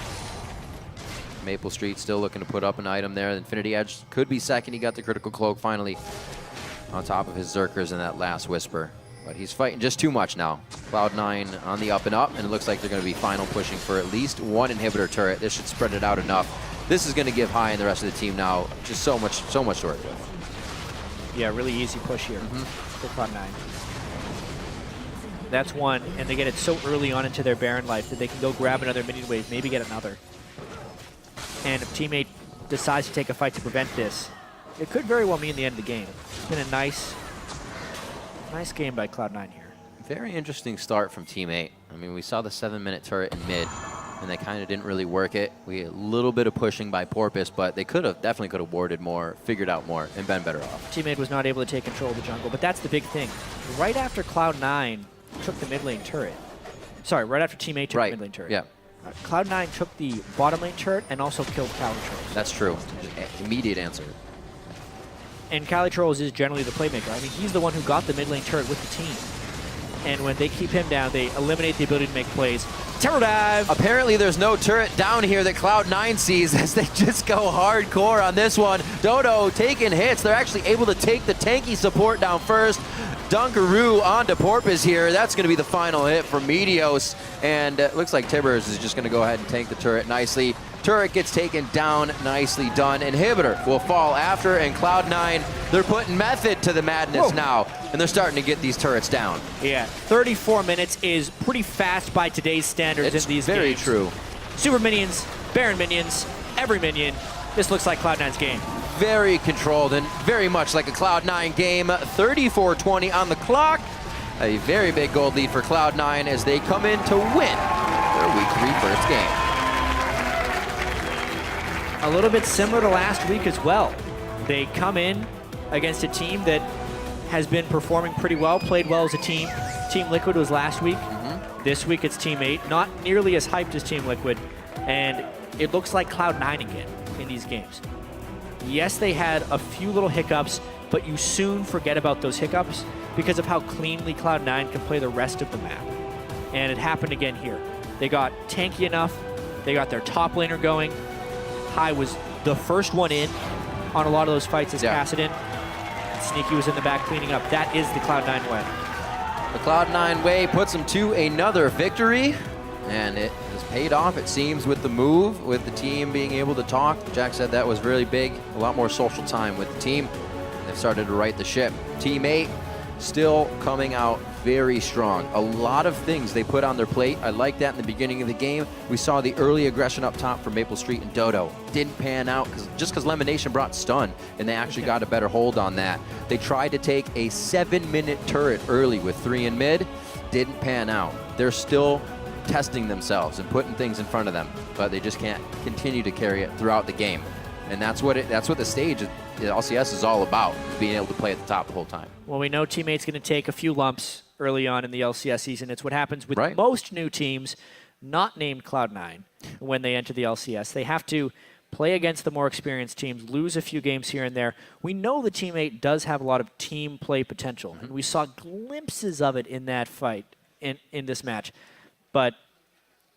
Maple Street still looking to put up an item there. Infinity Edge could be second. He got the critical cloak finally on top of his Zerkers in that last whisper. But he's fighting just too much now. Cloud9 on the up and up, and it looks like they're going to be final pushing for at least one inhibitor turret. This should spread it out enough. This is going to give High and the rest of the team now just so much to work with. Yeah, really easy push here for Cloud9. That's one, and they get it so early on into their Baron life that they can go grab another minion wave, maybe get another. And if teammate decides to take a fight to prevent this, it could very well mean the end of the game. It's been a nice game by Cloud9 here. Very interesting start from Team 8. I mean, we saw the 7-minute turret in mid, and they kind of didn't really work it. We had a little bit of pushing by Porpoise, but they definitely could have warded more, figured out more, and been better off. Teammate was not able to take control of the jungle, but that's the big thing. Right after Cloud9 took the mid lane turret, sorry, right after Team 8 took the mid lane turret. Yeah. Cloud9 took the bottom lane turret and also killed Cali Trolls. That's true. Immediate answer. And Cali Trolls is generally the playmaker. I mean, he's the one who got the mid lane turret with the team. And when they keep him down, they eliminate the ability to make plays. Terror dive! Apparently there's no turret down here that Cloud9 sees as they just go hardcore on this one. Dodo taking hits. They're actually able to take the tanky support down first. Dunkaroo onto Porpoise here. That's going to be the final hit for Meteos. And it looks like Tibbers is just going to go ahead and tank the turret nicely. Turret gets taken down, nicely done. Inhibitor will fall after, and Cloud9, they're putting method to the madness now, and they're starting to get these turrets down. Yeah, 34 minutes is pretty fast by today's standards in these games. Very true. Super minions, Baron minions, every minion. This looks like Cloud9's game. Very controlled and very much like a Cloud9 game. 34-20 on the clock. A very big gold lead for Cloud9 as they come in to win their Week 3 first game. A little bit similar to last week as well. They come in against a team that has been performing pretty well, played well as a team. Team Liquid was last week. This week it's Team 8, not nearly as hyped as Team Liquid, and it looks like Cloud9 again in these games. Yes, they had a few little hiccups, but you soon forget about those hiccups because of how cleanly Cloud9 can play the rest of the map. And it happened again here. They got tanky enough, they got their top laner going. High was the first one in on a lot of those fights as Kassadin. Sneaky was in the back cleaning up. That is the Cloud9 way. The Cloud9 way puts them to another victory, and it has paid off, it seems, with the move, with the team being able to talk. Jack said that was really big, a lot more social time with the team. They've started to right the ship. Team 8 still coming out very strong. A lot of things they put on their plate. I like that in the beginning of the game. We saw the early aggression up top from Maple Street and Dodo. Didn't pan out just because Lemonation brought stun, and they actually got a better hold on that. They tried to take a 7-minute turret early with 3 in mid. Didn't pan out. They're still testing themselves and putting things in front of them, but they just can't continue to carry it throughout the game. And that's what the stage of the LCS is all about, being able to play at the top the whole time. Well, we know teammates going to take a few lumps early on in the LCS season. It's what happens with most new teams not named Cloud9 when they enter the LCS. They have to play against the more experienced teams, lose a few games here and there. We know the Team 8 does have a lot of team play potential, and we saw glimpses of it in that fight, in this match. But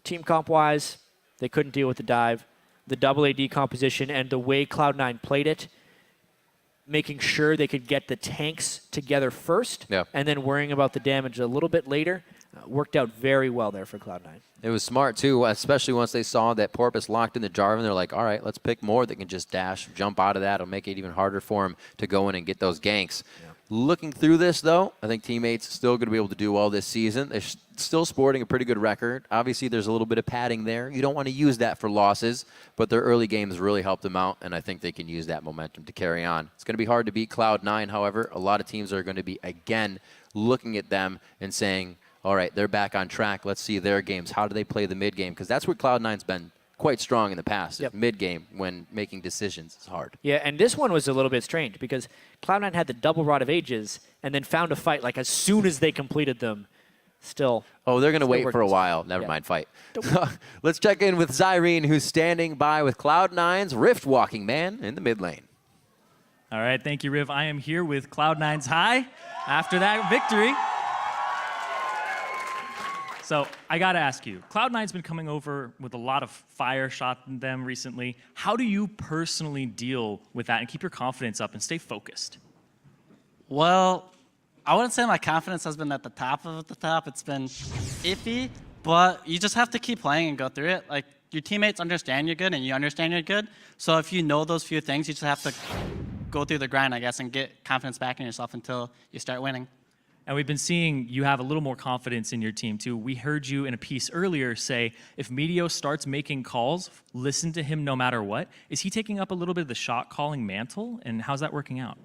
team comp-wise, they couldn't deal with the dive. The double AD composition and the way Cloud9 played it making sure they could get the tanks together first, and then worrying about the damage a little bit later. Worked out very well there for Cloud9. It was smart, too, especially once they saw that Porpoise locked in the Jarvan. They're like, all right, let's pick more that can just dash, jump out of that. It'll make it even harder for him to go in and get those ganks. Looking through this, though, I think teammates still going to be able to do well this season. They're still sporting a pretty good record. Obviously, there's a little bit of padding there. You don't want to use that for losses, but their early games really helped them out, and I think they can use that momentum to carry on. It's going to be hard to beat Cloud9, however. A lot of teams are going to be, again, looking at them and saying, all right, they're back on track. Let's see their games. How do they play the mid game? Because that's where Cloud9's been quite strong in the past. Mid game, when making decisions, it's hard. Yeah, and this one was a little bit strange because Cloud9 had the double Rod of Ages and then found a fight like as soon as they completed them. Still. Oh, they're going to wait for a while. Never mind, fight. Let's check in with Zyrene, who's standing by with Cloud9's Rift Walking Man in the mid lane. All right, thank you, Riv. I am here with Cloud9's High after that victory. So I got to ask you, Cloud9's been coming over with a lot of fire shot in them recently. How do you personally deal with that and keep your confidence up and stay focused? Well, I wouldn't say my confidence has been at the top of the top. It's been iffy, but you just have to keep playing and go through it. Like, your teammates understand you're good and you understand you're good. So if you know those few things, you just have to go through the grind, I guess, and get confidence back in yourself until you start winning. And we've been seeing you have a little more confidence in your team, too. We heard you in a piece earlier say, if Meteos starts making calls, listen to him no matter what. Is he taking up a little bit of the shot-calling mantle, and how's that working out?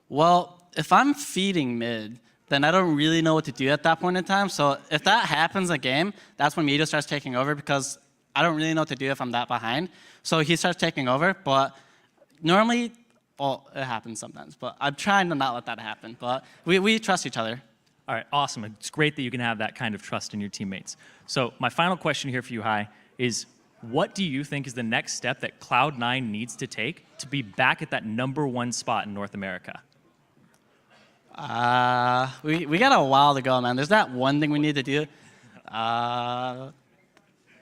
Well, if I'm feeding mid, then I don't really know what to do at that point in time. So if that happens a game, that's when Meteos starts taking over because I don't really know what to do if I'm that behind. So he starts taking over, but normally, well, it happens sometimes, but I'm trying to not let that happen. But we trust each other. All right, awesome. It's great that you can have that kind of trust in your teammates. So my final question here for you, Hai, is what do you think is the next step that Cloud9 needs to take to be back at that #1 spot in North America? We got a while to go, man. There's that one thing we need to do.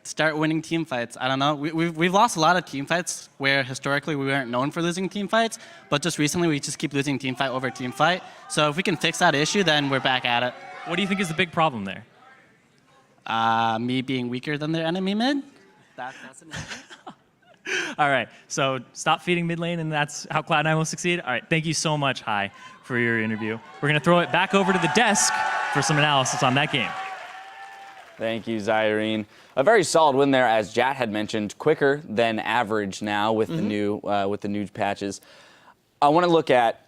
Start winning team fights. I don't know. We've lost a lot of team fights where historically we weren't known for losing team fights, but just recently we just keep losing team fight over team fight. So if we can fix that issue, then we're back at it. What do you think is the big problem there? Me being weaker than their enemy mid. That's an issue. All right, so stop feeding mid lane, and that's how Cloud9 will succeed. All right, thank you so much, Hai, for your interview. We're going to throw it back over to the desk for some analysis on that game. Thank you, Zyrene. A very solid win there, as Jat had mentioned, quicker than average now with the new patches. I want to look at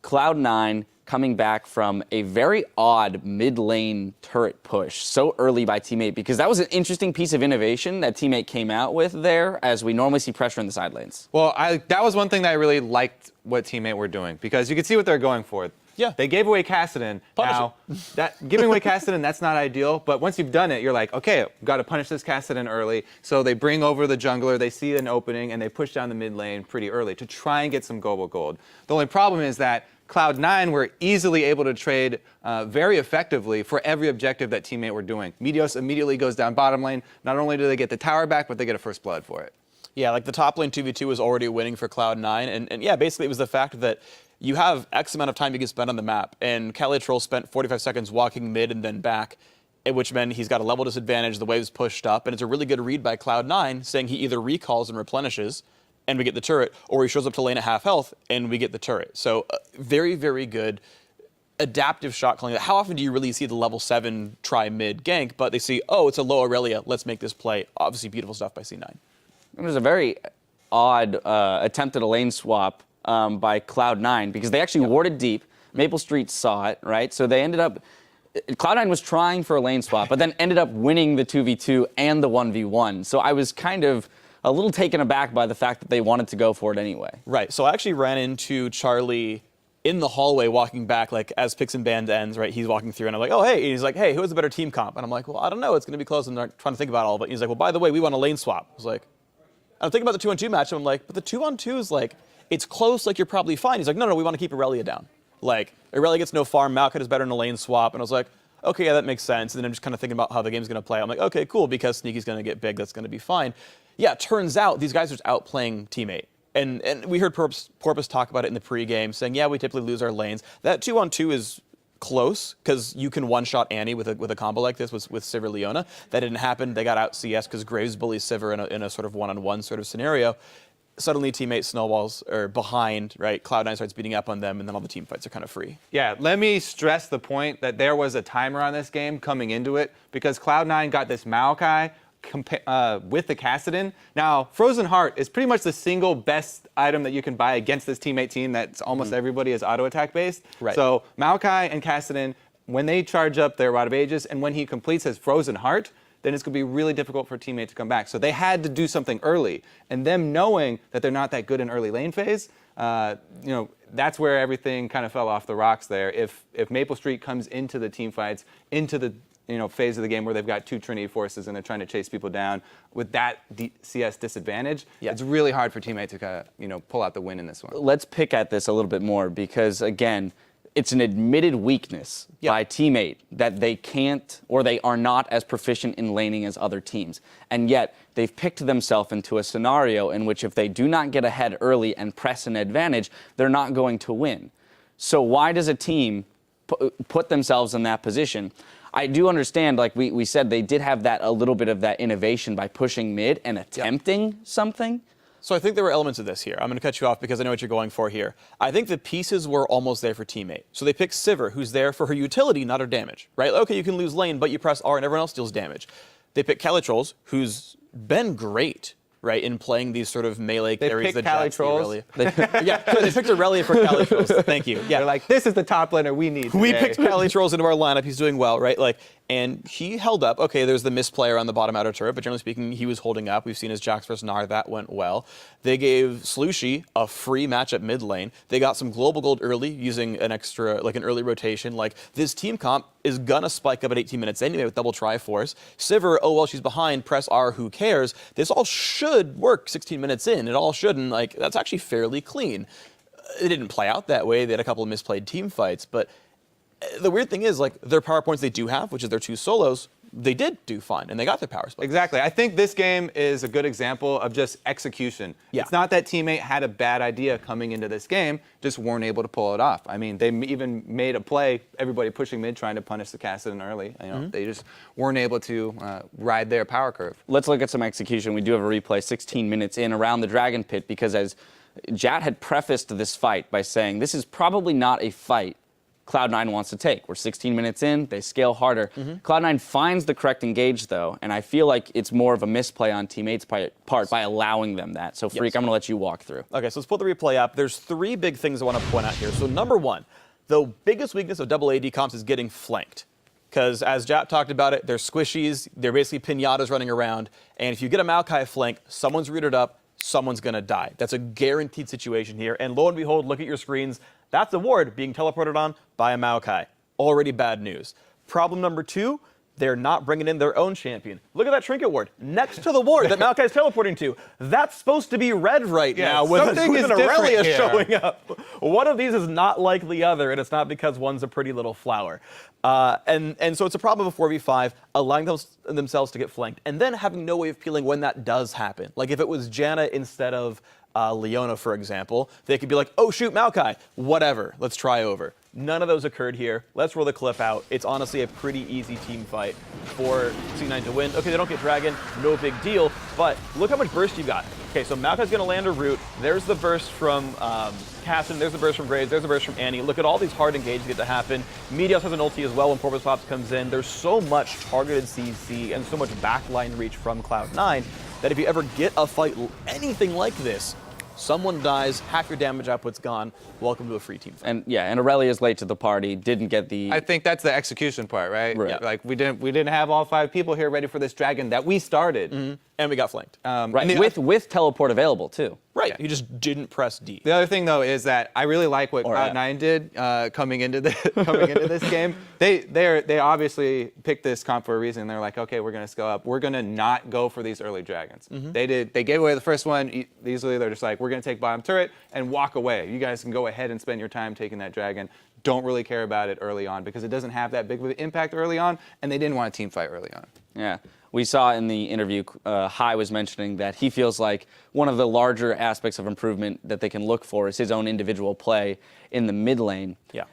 Cloud9 coming back from a very odd mid lane turret push so early by Teammate, because that was an interesting piece of innovation that Teammate came out with there, as we normally see pressure in the side lanes. Well, that was one thing that I really liked what Teammate were doing, because you could see what they're going for. Yeah. They gave away Kassadin. Now, giving away Kassadin, that's not ideal, but once you've done it, you're like, okay, got to punish this Kassadin early. So they bring over the jungler, they see an opening, and they push down the mid lane pretty early to try and get some global gold. The only problem is that Cloud9 were easily able to trade very effectively for every objective that Teammate were doing. Meteos immediately goes down bottom lane. Not only do they get the tower back, but they get a first blood for it. Yeah, like the top lane 2v2 was already winning for Cloud9, and yeah, basically it was the fact that you have X amount of time you can spend on the map, and Troll spent 45 seconds walking mid and then back, which meant he's got a level disadvantage, the wave's pushed up, and it's a really good read by Cloud9 saying he either recalls and replenishes, and we get the turret, or he shows up to lane at half health, and we get the turret. So very, very good adaptive shot calling. How often do you really see the level 7 try mid gank, but they see, oh, it's a low Aurelia, let's make this play. Obviously beautiful stuff by C9. It was a very odd attempt at a lane swap by Cloud9, because they actually warded deep. Maple Street saw it, right? So they ended up, Cloud9 was trying for a lane swap, but then ended up winning the 2v2 and the 1v1. So I was kind of a little taken aback by the fact that they wanted to go for it anyway. Right, so I actually ran into Charlie in the hallway walking back, like as Picks and Band ends, right? He's walking through and I'm like, oh, hey. And he's like, hey, who has a better team comp? And I'm like, well, I don't know. It's going to be close. I'm trying to think about all of it. And he's like, well, by the way, we want a lane swap. I was like, I'm thinking about the 2-on-2 match. And I'm like, but the 2-on-2 is like, it's close, like you're probably fine. He's like, no, we want to keep Aurelia down. Like, Aurelia gets no farm, Malkut is better in a lane swap. And I was like, okay, yeah, that makes sense. And then I'm just kind of thinking about how the game's going to play. I'm like, okay, cool, because Sneaky's going to get big, that's going to be fine. Yeah, turns out these guys are just outplaying Teammate. And we heard Porpoise talk about it in the pregame, saying, yeah, we typically lose our lanes. That 2-on-2 is close, because you can one-shot Annie with a combo like this with Sivir Leona. That didn't happen. They got out CS because Graves bullies Sivir in a sort of one-on-one sort of scenario. Suddenly, teammate snowballs are behind, right? Cloud9 starts beating up on them, and then all the team fights are kind of free. Yeah, let me stress the point that there was a timer on this game coming into it, because Cloud9 got this Maokai with the Kassadin. Now, Frozen Heart is pretty much the single best item that you can buy against this teammate team that's almost everybody is auto-attack based. Right. So Maokai and Kassadin, when they charge up their Rod of Ages, and when he completes his Frozen Heart, then it's going to be really difficult for a teammate to come back. So they had to do something early. And them knowing that they're not that good in early lane phase, that's where everything kind of fell off the rocks there. If Maple Street comes into the team fights, into the phase of the game where they've got two Trinity forces and they're trying to chase people down with that CS disadvantage, it's really hard for teammates to kind of, pull out the win in this one. Let's pick at this a little bit more because, again, it's an admitted weakness by teammate that they can't or they are not as proficient in laning as other teams. And yet, they've picked themselves into a scenario in which if they do not get ahead early and press an advantage, they're not going to win. So why does a team put themselves in that position? I do understand, like we said, they did have a little bit of that innovation by pushing mid and attempting something. So I think there were elements of this here. I'm going to cut you off because I know what you're going for here. I think the pieces were almost there for teammate. So they picked Sivir, who's there for her utility, not her damage, right? Okay, you can lose lane, but you press R and everyone else deals damage. They picked Calitrolls, who's been great, right, in playing these sort of melee carries that Jax Aurelia. They picked Aurelia for Calitrolls. Thank you. Yeah, they're like, this is the top laner we need today. We picked Calitrolls into our lineup. He's doing well, right? And he held up. Okay, there's the misplayer on the bottom outer turret, but generally speaking, he was holding up. We've seen his Jax vs. Gnar. That went well. They gave Slushy a free matchup mid lane. They got some global gold early using an extra, an early rotation. This team comp is gonna spike up at 18 minutes anyway with double Triforce. Sivir, oh, well, she's behind. Press R, who cares? This all should work 16 minutes in. It all should, and that's actually fairly clean. It didn't play out that way. They had a couple of misplayed team fights, but the weird thing is, their power points they do have, which is their two solos, they did do fine, and they got their power split. Exactly. I think this game is a good example of just execution. Yeah. It's not that teammate had a bad idea coming into this game, just weren't able to pull it off. I mean, they even made a play, everybody pushing mid, trying to punish the Kassadin early. They just weren't able to ride their power curve. Let's look at some execution. We do have a replay 16 minutes in around the Dragon Pit because as Jat had prefaced this fight by saying, this is probably not a fight Cloud9 wants to take. We're 16 minutes in, they scale harder. Cloud9 finds the correct engage, though, and I feel like it's more of a misplay on teammates' part by allowing them that. So, Freak, I'm going to let you walk through. Okay, so let's pull the replay up. There's three big things I want to point out here. So, number one, the biggest weakness of double AD comps is getting flanked. Because as Jap talked about it, they're squishies, they're basically pinatas running around, and if you get a Maokai flank, someone's rooted up, someone's going to die. That's a guaranteed situation here, and lo and behold, look at your screens. That's a ward being teleported on by a Maokai. Already bad news. Problem number two, they're not bringing in their own champion. Look at that trinket ward next to the ward that Maokai is teleporting to. That's supposed to be red right now with an Aurelia showing up. One of these is not like the other, and it's not because one's a pretty little flower. And so it's a problem of 4v5, allowing themselves to get flanked, and then having no way of peeling when that does happen. Like if it was Janna instead of Leona, for example, they could be like, oh shoot, Maokai, whatever, let's try over. None of those occurred here. Let's roll the clip out. It's honestly a pretty easy team fight for C9 to win. Okay, they don't get Dragon, no big deal, but look how much burst you got. Okay, so Maokai's gonna land a root. There's the burst from Kassadin, there's the burst from Graves, there's the burst from Annie. Look at all these hard engages get to happen. Meteos has an ulti as well when Porpoise Pops comes in. There's so much targeted CC and so much backline reach from Cloud9 that if you ever get a fight anything like this, someone dies, half your damage output's gone. Welcome to a free team fight. And Aurelia is late to the party, didn't get the... I think that's the execution part, right? Like we didn't have all 5 people here ready for this dragon that we started. And we got flanked. Right, with teleport available too. Right, you just didn't press D. The other thing though is that I really like what Cloud9 did coming into this game. They obviously picked this comp for a reason. They're like, okay, we're gonna scale up. We're gonna not go for these early dragons. They gave away the first one easily. They're just like, we're gonna take bottom turret and walk away. You guys can go ahead and spend your time taking that dragon. Don't really care about it early on because it doesn't have that big of an impact early on, and they didn't want a team fight early on. Yeah. We saw in the interview, Hai was mentioning that he feels like one of the larger aspects of improvement that they can look for is his own individual play in the mid lane. Yeah.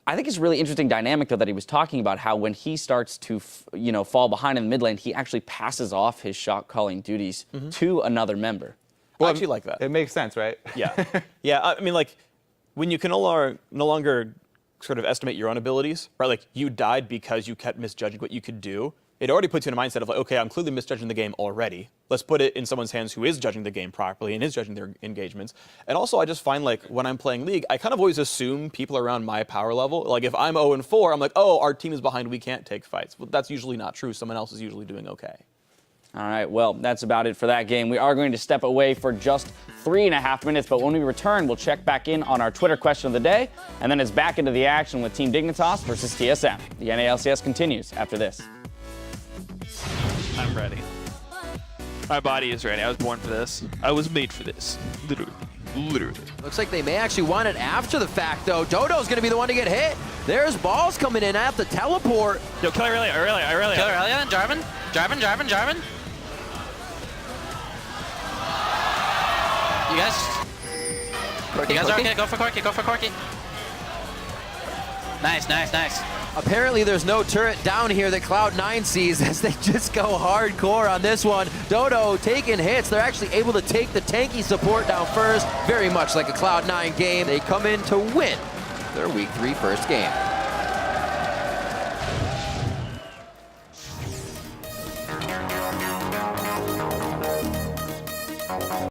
I think it's a really interesting dynamic, though, that he was talking about how when he starts to, fall behind in the mid lane, he actually passes off his shot-calling duties to another member. Well, I actually like that. It makes sense, right? Yeah. Yeah, I mean, like, when you can no longer sort of estimate your own abilities, right? Like, you died because you kept misjudging what you could do. It already puts you in a mindset of like, okay, I'm clearly misjudging the game already. Let's put it in someone's hands who is judging the game properly and is judging their engagements. And also, I just find like when I'm playing League, I kind of always assume people around my power level. Like if I'm 0-4, I'm like, oh, our team is behind, we can't take fights. Well, that's usually not true. Someone else is usually doing okay. All right, well, that's about it for that game. We are going to step away for just 3.5 minutes, but when we return, we'll check back in on our Twitter question of the day, and then it's back into the action with Team Dignitas versus TSM. The NALCS continues after this. I'm ready. My body is ready. I was born for this. I was made for this. Literally. Looks like they may actually want it after the fact, though. Dodo's going to be the one to get hit. There's balls coming in at the teleport. Yo, kill Aurelia. Kill Aurelia. Jarvan. You guys are okay. Go for Corki. Nice. Apparently there's no turret down here that Cloud9 sees as they just go hardcore on this one. Dodo taking hits. They're actually able to take the tanky support down first. Very much like a Cloud9 game. They come in to win their Week 3 first game.